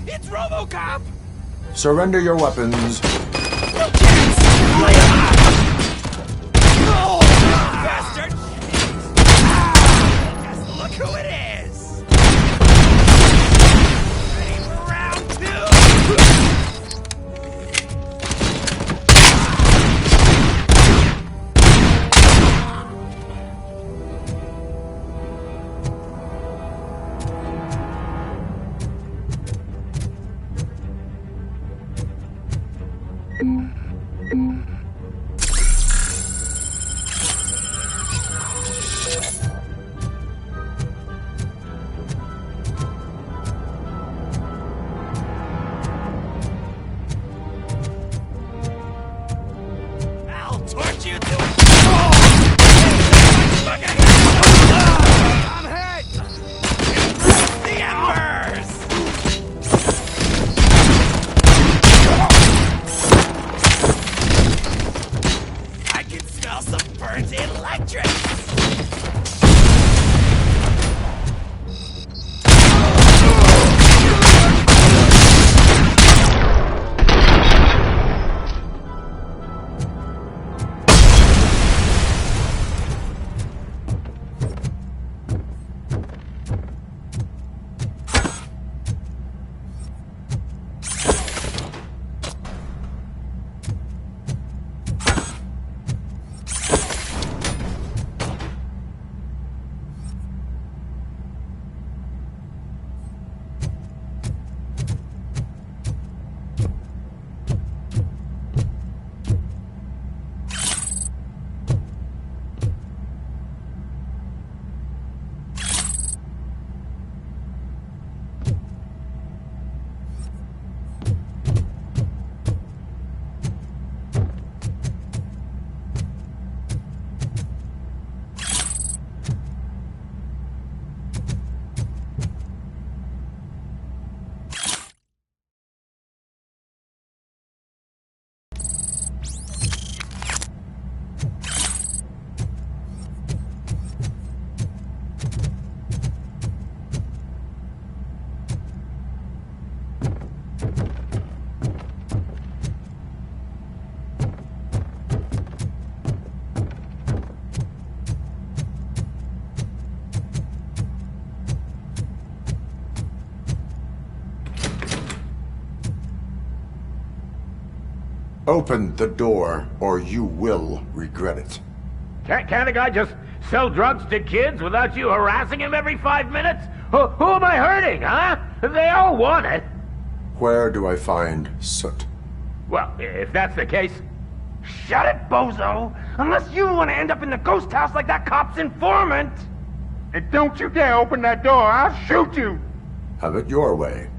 It's Robocop! Surrender your weapons. Bastard! Look who it is! Ready for round two? Open the door, or you will regret it. Can't a guy just sell drugs to kids without you harassing him every 5 minutes? Who am I hurting, huh? They all want it. Where do I find soot? Well, if that's the case, Shut it, bozo! Unless you want to end up in the ghost house like that cop's informant! And don't you dare open that door, I'll shoot you! Have it your way.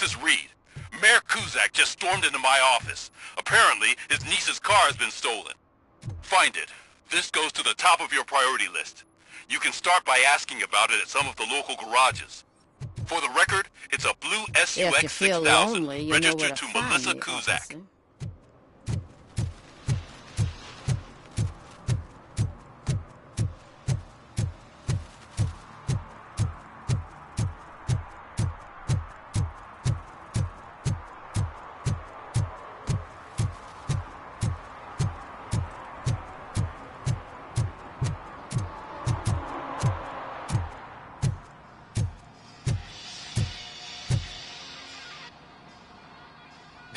This is Reed. Mayor Kuzak just stormed into my office. Apparently, his niece's car has been stolen. Find it. This goes to the top of your priority list. You can start by asking about it at some of the local garages. For the record, it's a blue If you SUX feel 6000 lonely, you know where registered to to find Melissa me, Kuzak. officer.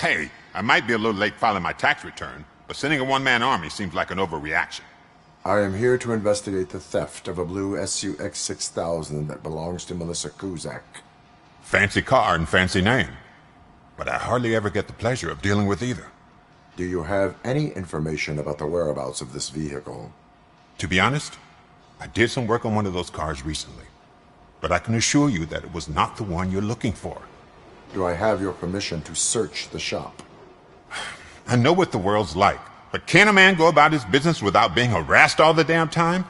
Hey, I might be a little late filing my tax return, but sending a one-man army seems like an overreaction. I am here to investigate the theft of a blue SUX 6000 that belongs to Melissa Kuzak. Fancy car and fancy name. But I hardly ever get the pleasure of dealing with either. Do you have any information about the whereabouts of this vehicle? To be honest, I did some work on one of those cars recently. But I can assure you that it was not the one you're looking for. Do I have your permission to search the shop? I know what the world's like, but can a man go about his business without being harassed all the damn time?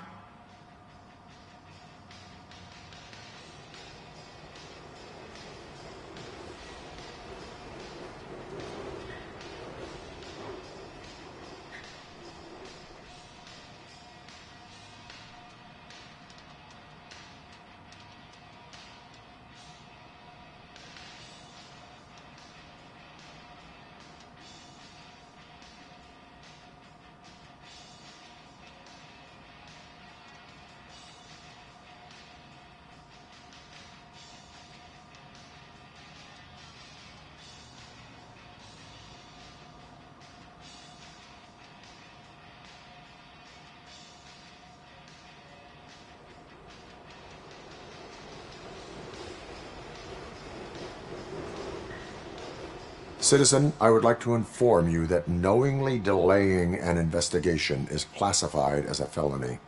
Citizen, I would like to inform you that knowingly delaying an investigation is classified as a felony.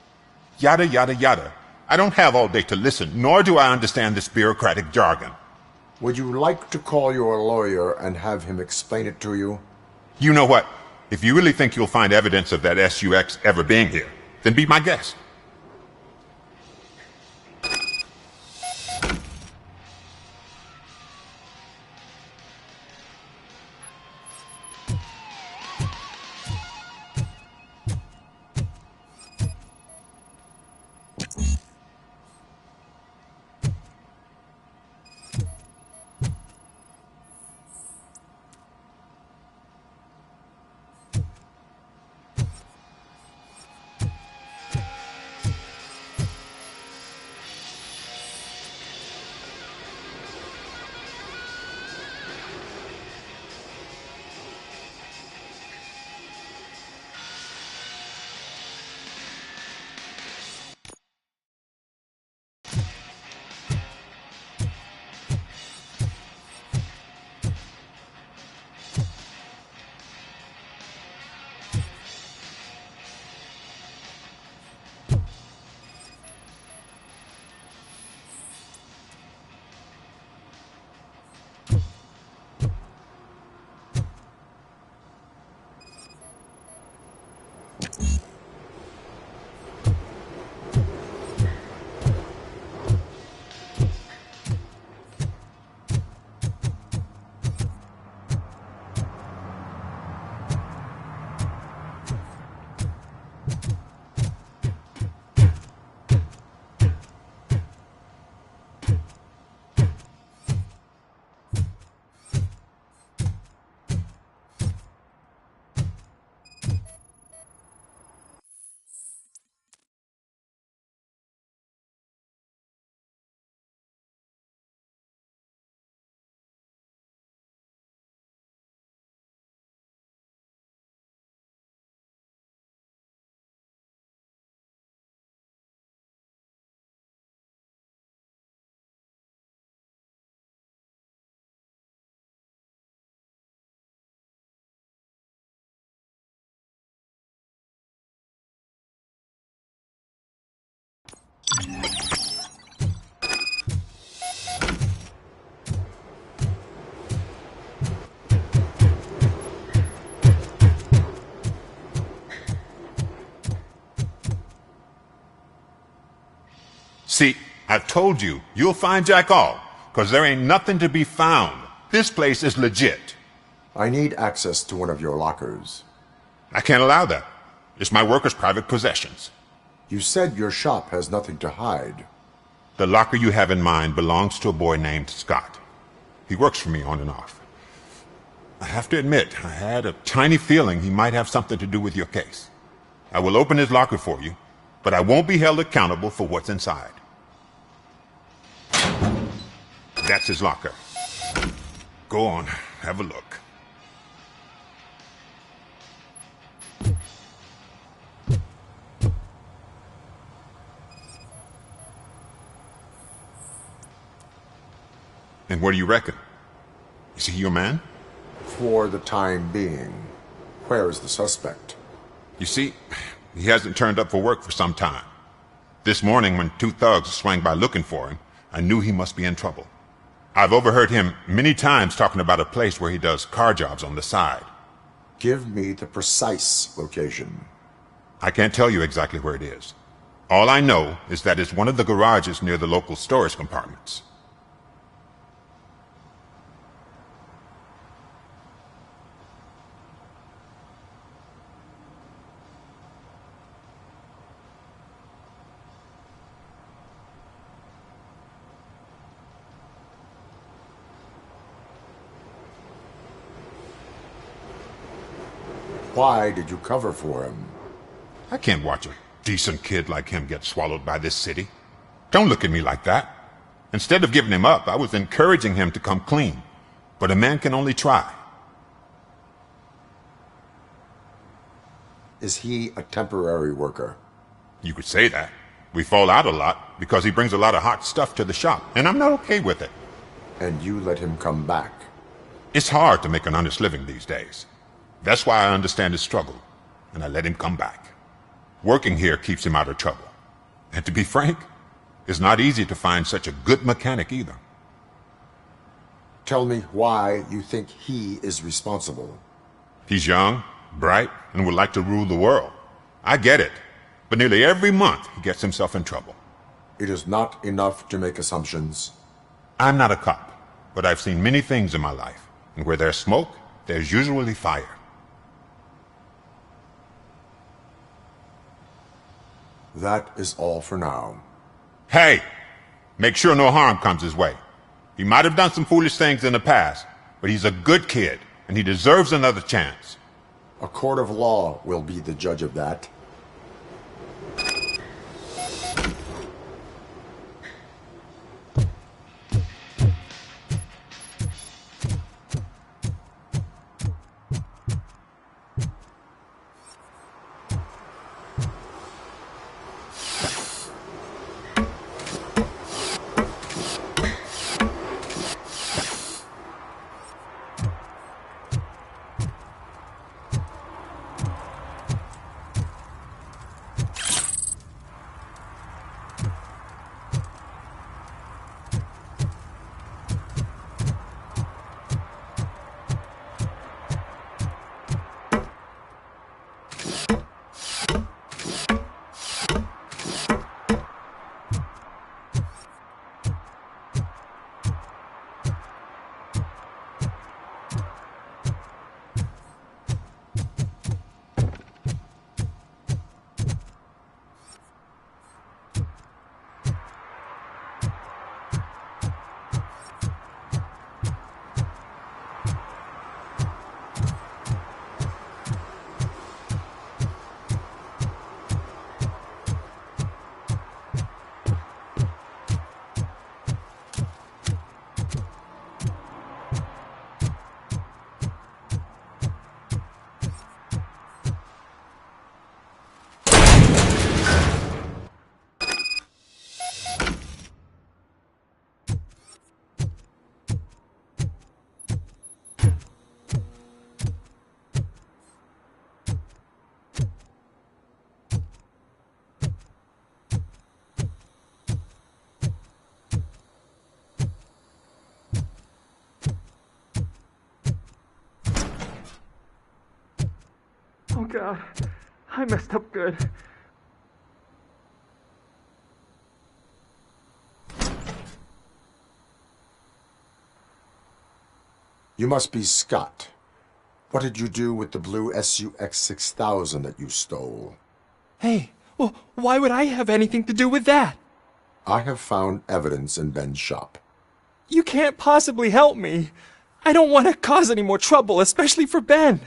Yada, yada, yada. I don't have all day to listen, nor do I understand this bureaucratic jargon. Would you like to call your lawyer and have him explain it to you? You know what? If you really think you'll find evidence of that SUX ever being here, then be my guest. See, I've told you, you'll find Jack all, because there ain't nothing to be found. This place is legit. I need access to one of your lockers. I can't allow that. It's my workers' private possessions. You said your shop has nothing to hide. The locker you have in mind belongs to a boy named Scott. He works for me on and off. I have to admit, I had a tiny feeling he might have something to do with your case. I will open his locker for you, but I won't be held accountable for what's inside. That's his locker. Go on, have a look. And what do you reckon? Is he your man? For the time being. Where is the suspect? You see, he hasn't turned up for work for some time. This morning, when two thugs swang by looking for him, I knew he must be in trouble. I've overheard him many times talking about a place where he does car jobs on the side. Give me the precise location. I can't tell you exactly where it is. All I know is that it's one of the garages near the local storage compartments. Why did you cover for him? I can't watch a decent kid like him get swallowed by this city. Don't look at me like that. Instead of giving him up, I was encouraging him to come clean. But a man can only try. Is he a temporary worker? You could say that. We fall out a lot because he brings a lot of hot stuff to the shop, and I'm not okay with it. And you let him come back? It's hard to make an honest living these days. That's why I understand his struggle, and I let him come back. Working here keeps him out of trouble. And to be frank, it's not easy to find such a good mechanic either. Tell me why you think he is responsible. He's young, bright, and would like to rule the world. I get it. But nearly every month he gets himself in trouble. It is not enough to make assumptions. I'm not a cop, but I've seen many things in my life. And where there's smoke, there's usually fire. That is all for now. Hey! Make sure no harm comes his way. He might have done some foolish things in the past, but he's a good kid, and he deserves another chance. A court of law will be the judge of that. Oh God, I messed up good. You must be Scott. What did you do with the blue SUX 6000 that you stole? Hey, well, why would I have anything to do with that? I have found evidence in Ben's shop. You can't possibly help me. I don't want to cause any more trouble, especially for Ben.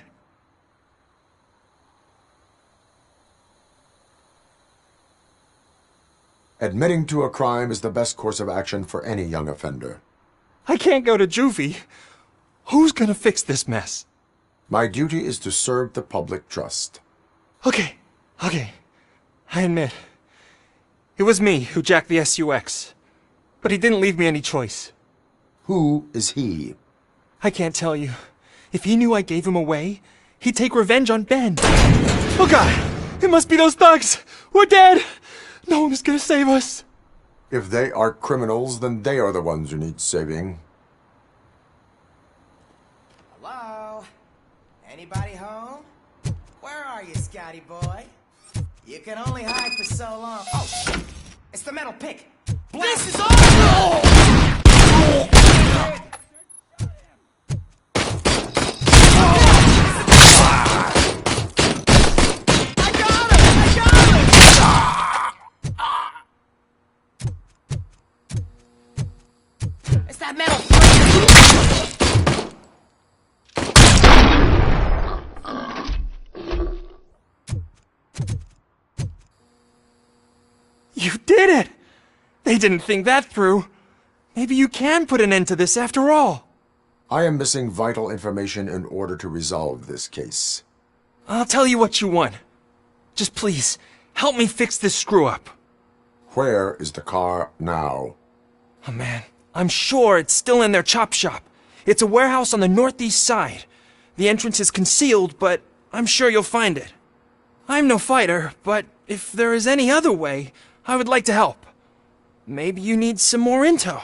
Admitting to a crime is the best course of action for any young offender. I can't go to juvie. Who's gonna fix this mess? My duty is to serve the public trust. Okay. I admit. It was me who jacked the SUX. But he didn't leave me any choice. Who is he? I can't tell you. If he knew I gave him away, he'd take revenge on Ben. Oh God! It must be those thugs! We're dead! No one is gonna save us. If they are criminals, then they are the ones who need saving. Hello? Anybody home? Where are you, Scotty boy? You can only hide for so long. Oh, it's the metal pick. This is all! It's that metal. You did it! They didn't think that through. Maybe you can put an end to this after all. I am missing vital information in order to resolve this case. I'll tell you what you want. Just please, help me fix this screw-up. Where is the car now? Oh man, I'm sure it's still in their chop shop. It's a warehouse on the northeast side. The entrance is concealed, but I'm sure you'll find it. I'm no fighter, but if there is any other way, I would like to help. Maybe you need some more intel.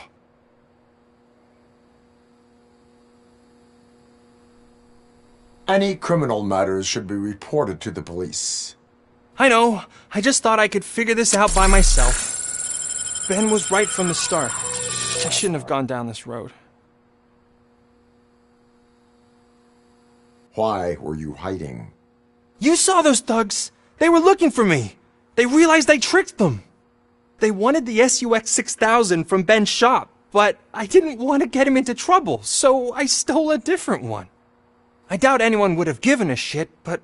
Any criminal matters should be reported to the police. I know. I just thought I could figure this out by myself. Ben was right from the start. I shouldn't have gone down this road. Why were you hiding? You saw those thugs! They were looking for me! They realized I tricked them! They wanted the SUX 6000 from Ben's shop, but I didn't want to get him into trouble, so I stole a different one. I doubt anyone would have given a shit, but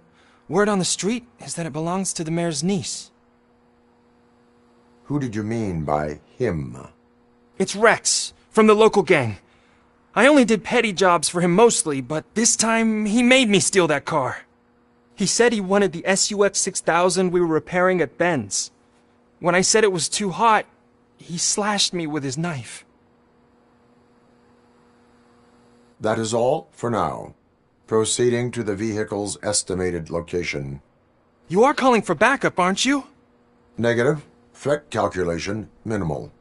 word on the street is that it belongs to the mayor's niece. Who did you mean by him? It's Rex, from the local gang. I only did petty jobs for him mostly, but this time he made me steal that car. He said he wanted the SUX 6000 we were repairing at Ben's. When I said it was too hot, he slashed me with his knife. That is all for now. Proceeding to the vehicle's estimated location. You are calling for backup, aren't you? Negative. Threat calculation minimal.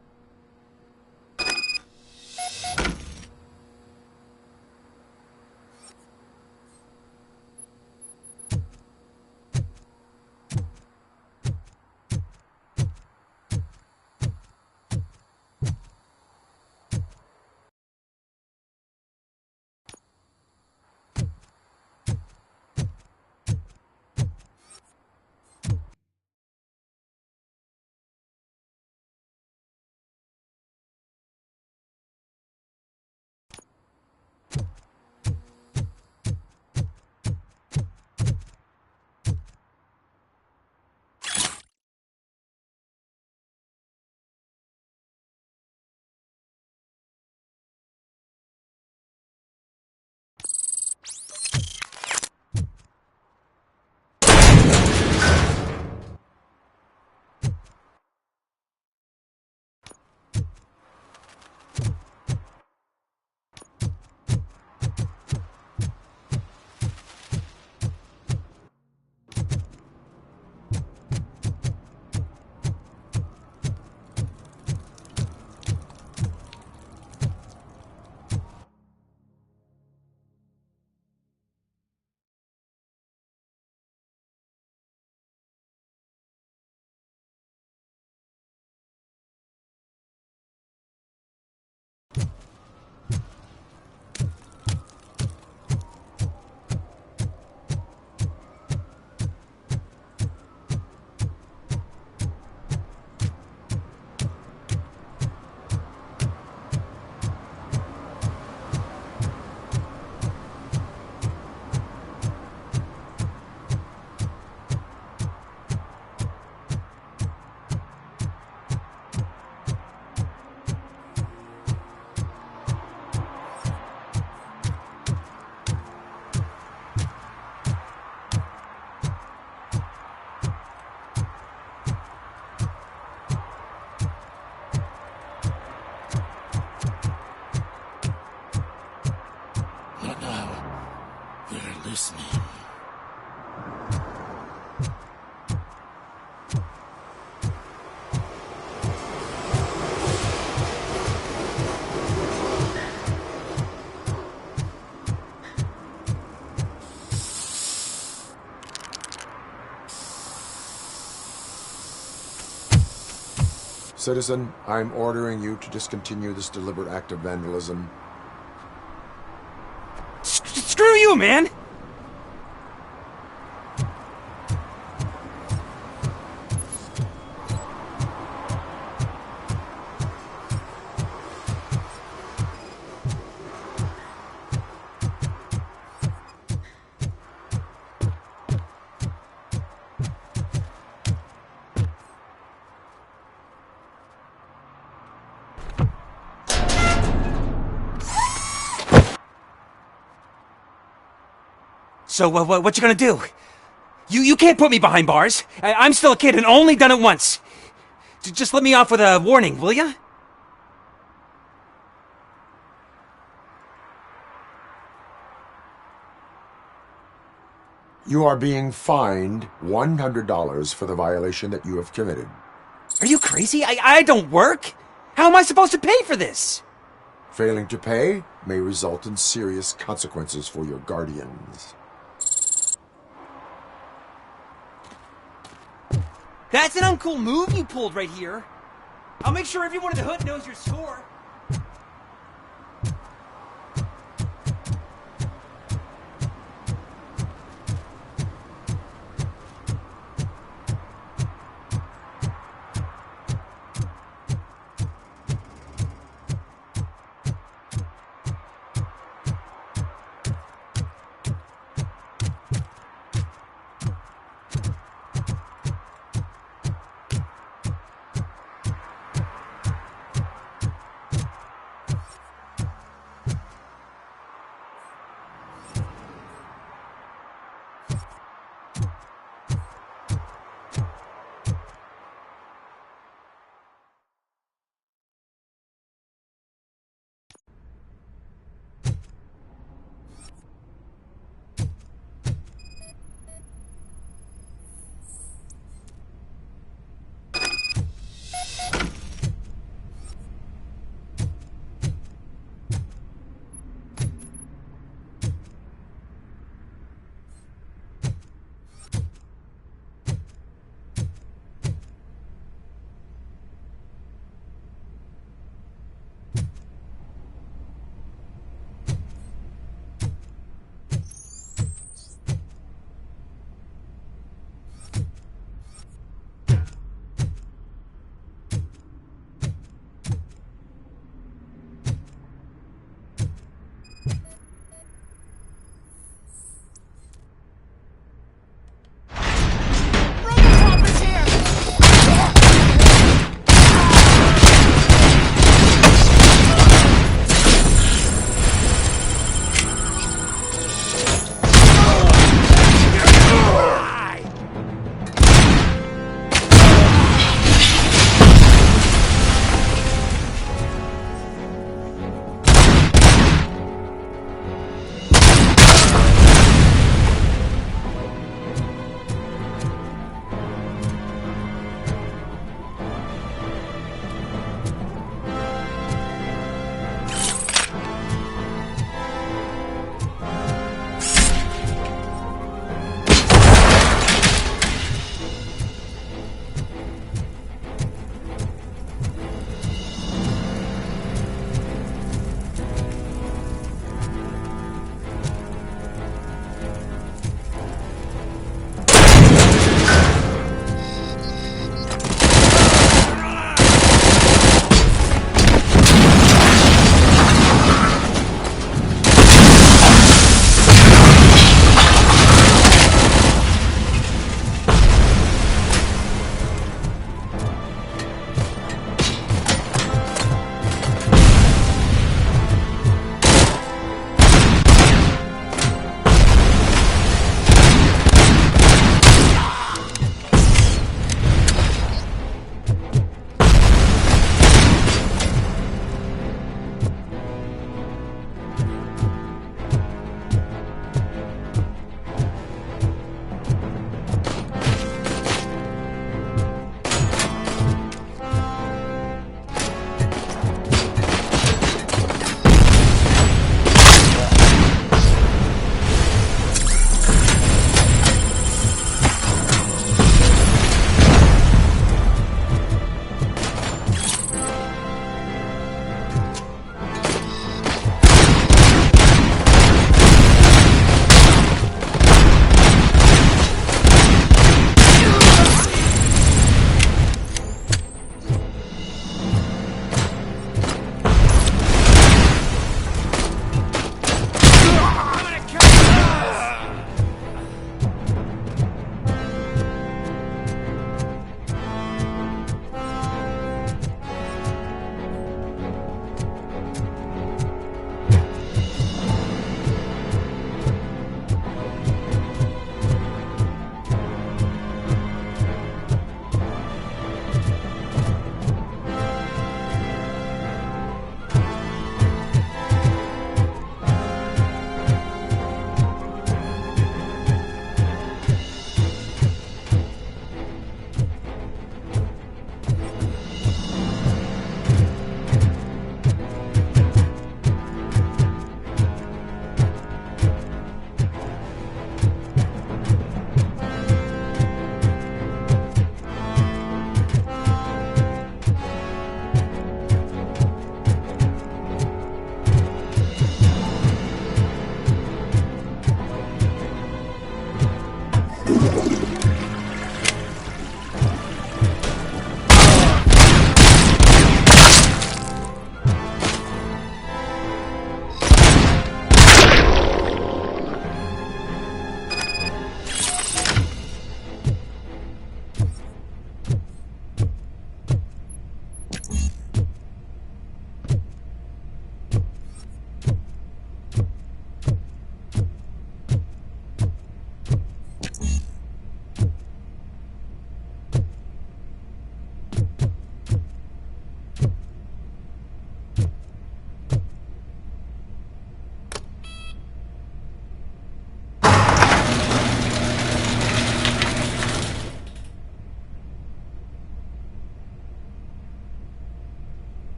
listening. Citizen, I'm ordering you to discontinue this deliberate act of vandalism. Screw you, man! So, what you gonna do? You can't put me behind bars. I'm still a kid and only done it once. Just let me off with a warning, will ya? You are being fined $100 for the violation that you have committed. Are you crazy? I don't work. How am I supposed to pay for this? Failing to pay may result in serious consequences for your guardians. That's an uncool move you pulled right here. I'll make sure everyone in the hood knows your score.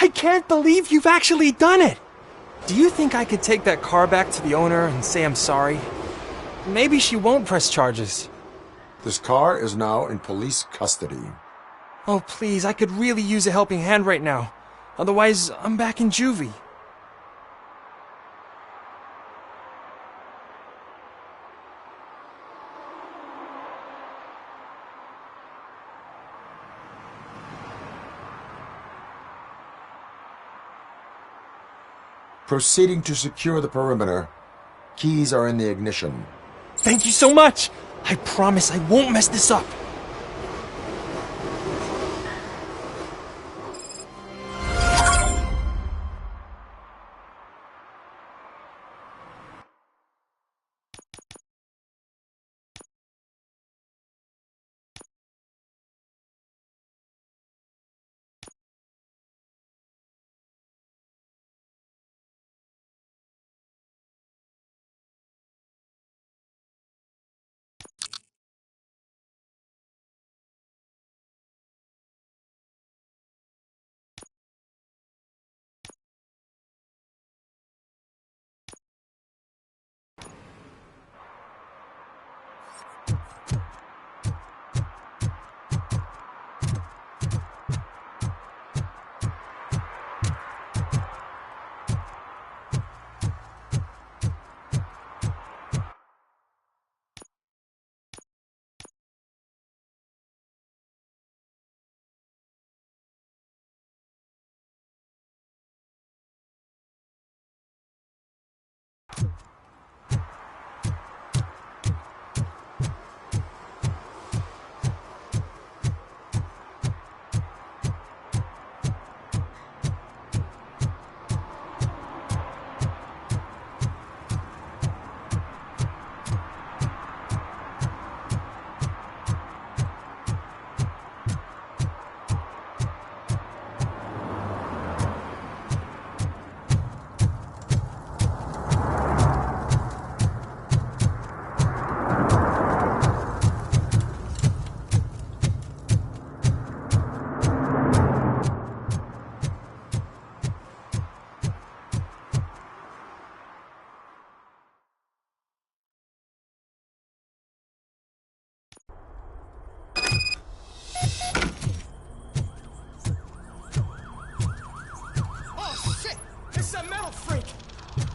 I can't believe you've actually done it! Do you think I could take that car back to the owner and say I'm sorry? Maybe she won't press charges. This car is now in police custody. Oh, please, I could really use a helping hand right now. Otherwise, I'm back in juvie. Proceeding to secure the perimeter. Keys are in the ignition. Thank you so much! I promise I won't mess this up.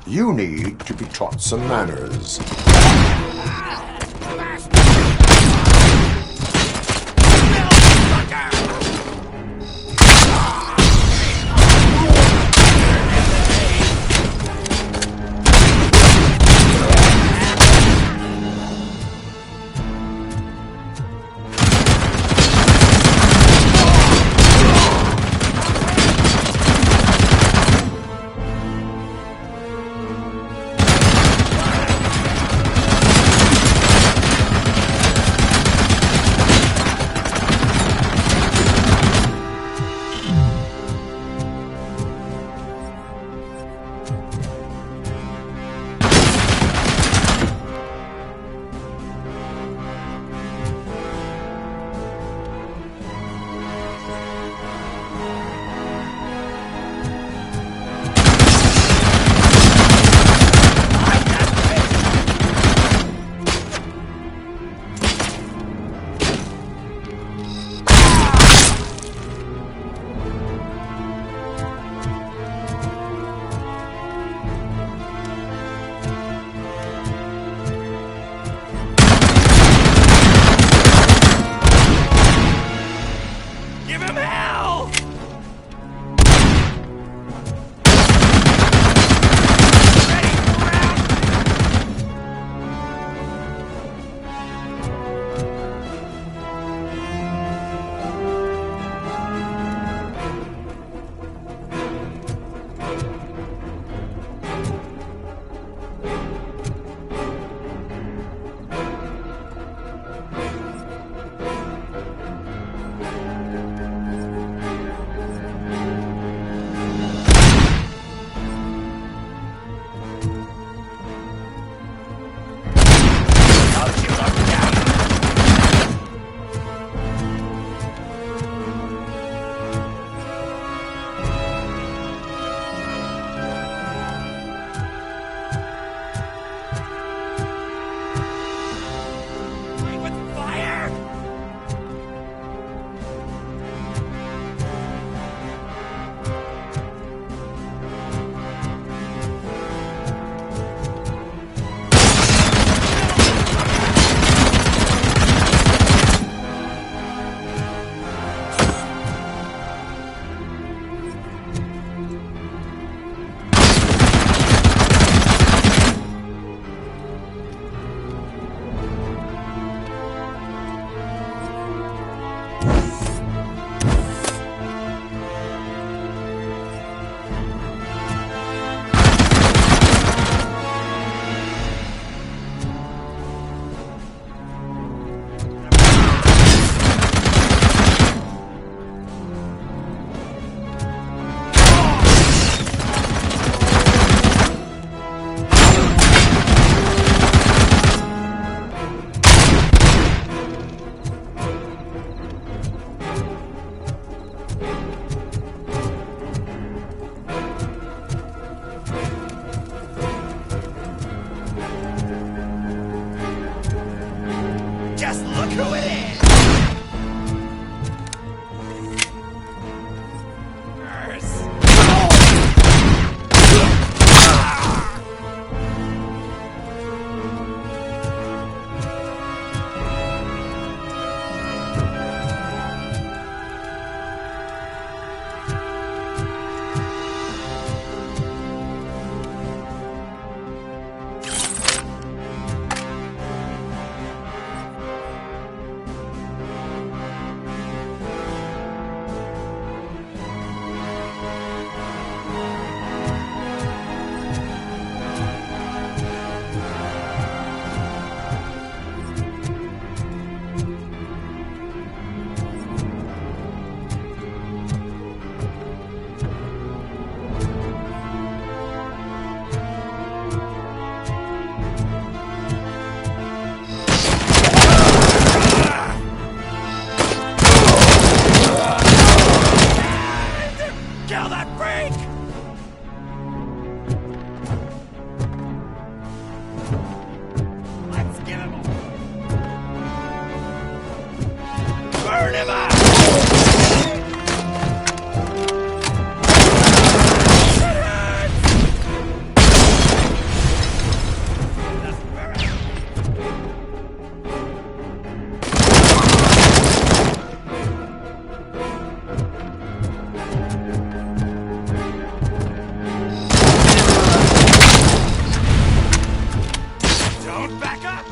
You need to be taught some manners. Burn him out! Don't back up!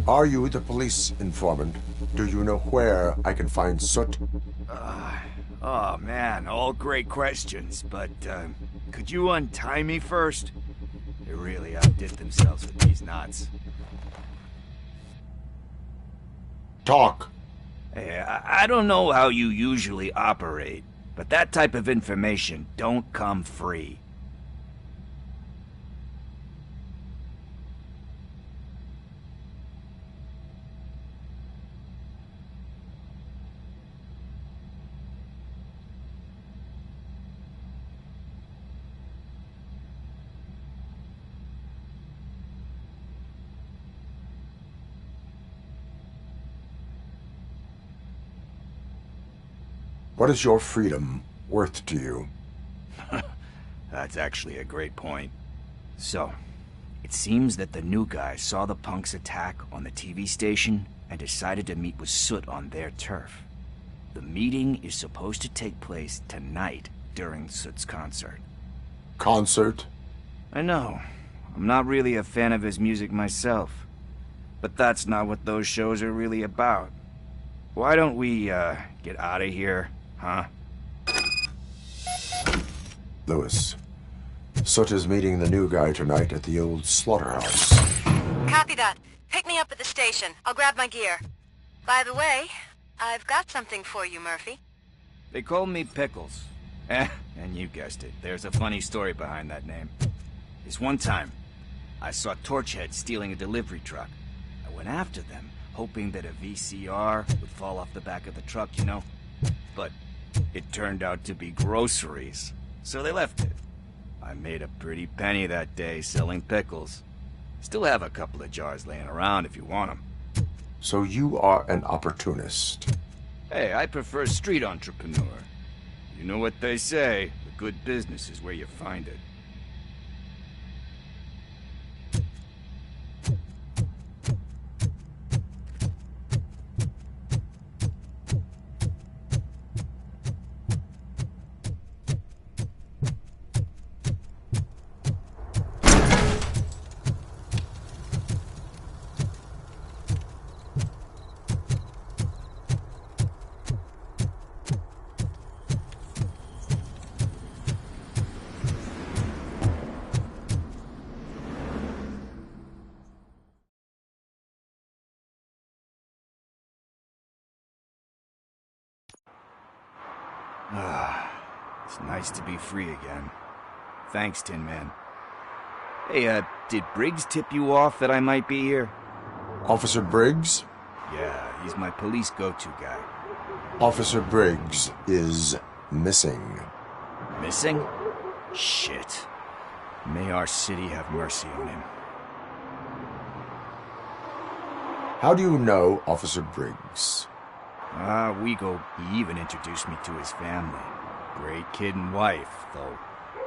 Are you the police informant? Do you know where I can find Soot? Oh man, all great questions, but could you untie me first? They really outdid themselves with these knots. Talk. Hey, I don't know how you usually operate, but that type of information don't come free. What is your freedom worth to you? That's actually a great point. So, it seems that the new guy saw the punks' attack on the TV station and decided to meet with Soot on their turf. The meeting is supposed to take place tonight during Soot's concert. Concert? I know. I'm not really a fan of his music myself. But that's not what those shows are really about. Why don't we, get out of here? Huh? Lewis, Soot is meeting the new guy tonight at the old slaughterhouse. Copy that. Pick me up at the station. I'll grab my gear. By the way, I've got something for you, Murphy. They call me Pickles. And you guessed it, there's a funny story behind that name. This one time, I saw Torchhead stealing a delivery truck. I went after them, hoping that a VCR would fall off the back of the truck, you know? But it turned out to be groceries, so they left it. I made a pretty penny that day selling pickles. Still have a couple of jars laying around if you want them. So you are an opportunist. Hey, I prefer street entrepreneur. You know what they say, the good business is where you find it. It's nice to be free again. Thanks, Tin Man. Hey, did Briggs tip you off that I might be here? Officer Briggs? Yeah, he's my police go-to guy. Officer Briggs is missing. Missing? Shit. May our city have mercy on him. How do you know Officer Briggs? He even introduced me to his family. Great kid and wife, though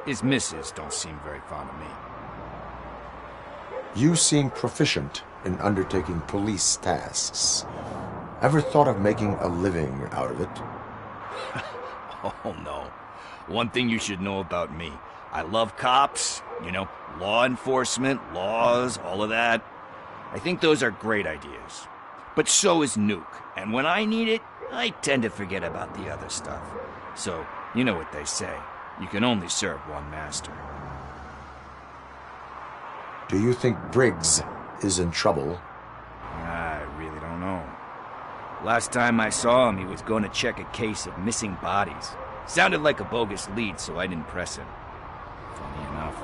his missus don't seem very fond of me. You seem proficient in undertaking police tasks. Ever thought of making a living out of it? Oh, no. One thing you should know about me. I love cops, you know, law enforcement, laws, all of that. I think those are great ideas. But so is Nuke, and when I need it, I tend to forget about the other stuff. So, you know what they say. You can only serve one master. Do you think Briggs is in trouble? I really don't know. Last time I saw him, he was going to check a case of missing bodies. Sounded like a bogus lead, so I didn't press him. Funny enough.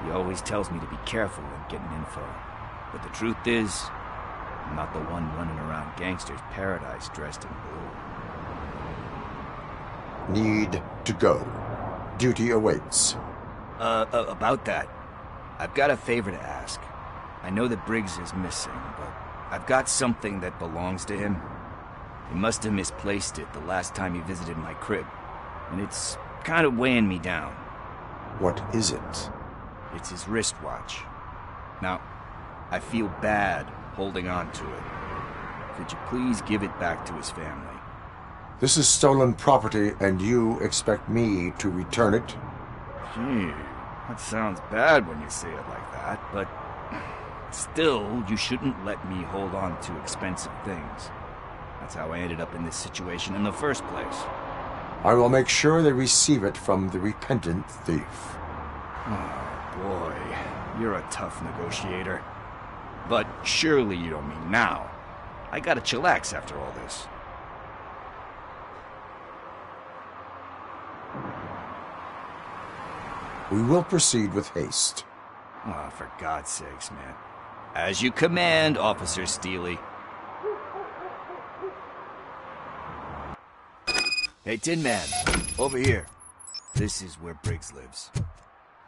He always tells me to be careful when getting info. But the truth is, I'm not the one running around gangsters' paradise dressed in blue. Need to go. Duty awaits. About that, I've got a favor to ask. I know that Briggs is missing, but I've got something that belongs to him. He must have misplaced it the last time he visited my crib, and it's kind of weighing me down. What is it? It's his wristwatch. Now, I feel bad holding on to it. Could you please give it back to his family? This is stolen property, and you expect me to return it? Gee, that sounds bad when you say it like that, but Still, you shouldn't let me hold on to expensive things. That's how I ended up in this situation in the first place. I will make sure they receive it from the repentant thief. Oh, boy. You're a tough negotiator. But surely you don't mean now. I gotta chillax after all this. We will proceed with haste. Oh, for God's sakes, man. As you command, Officer Steely. Hey, Tin Man, over here. This is where Briggs lives.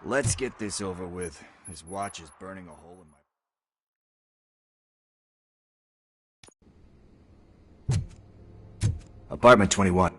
Let's get this over with. His watch is burning a hole in my... Apartment 21.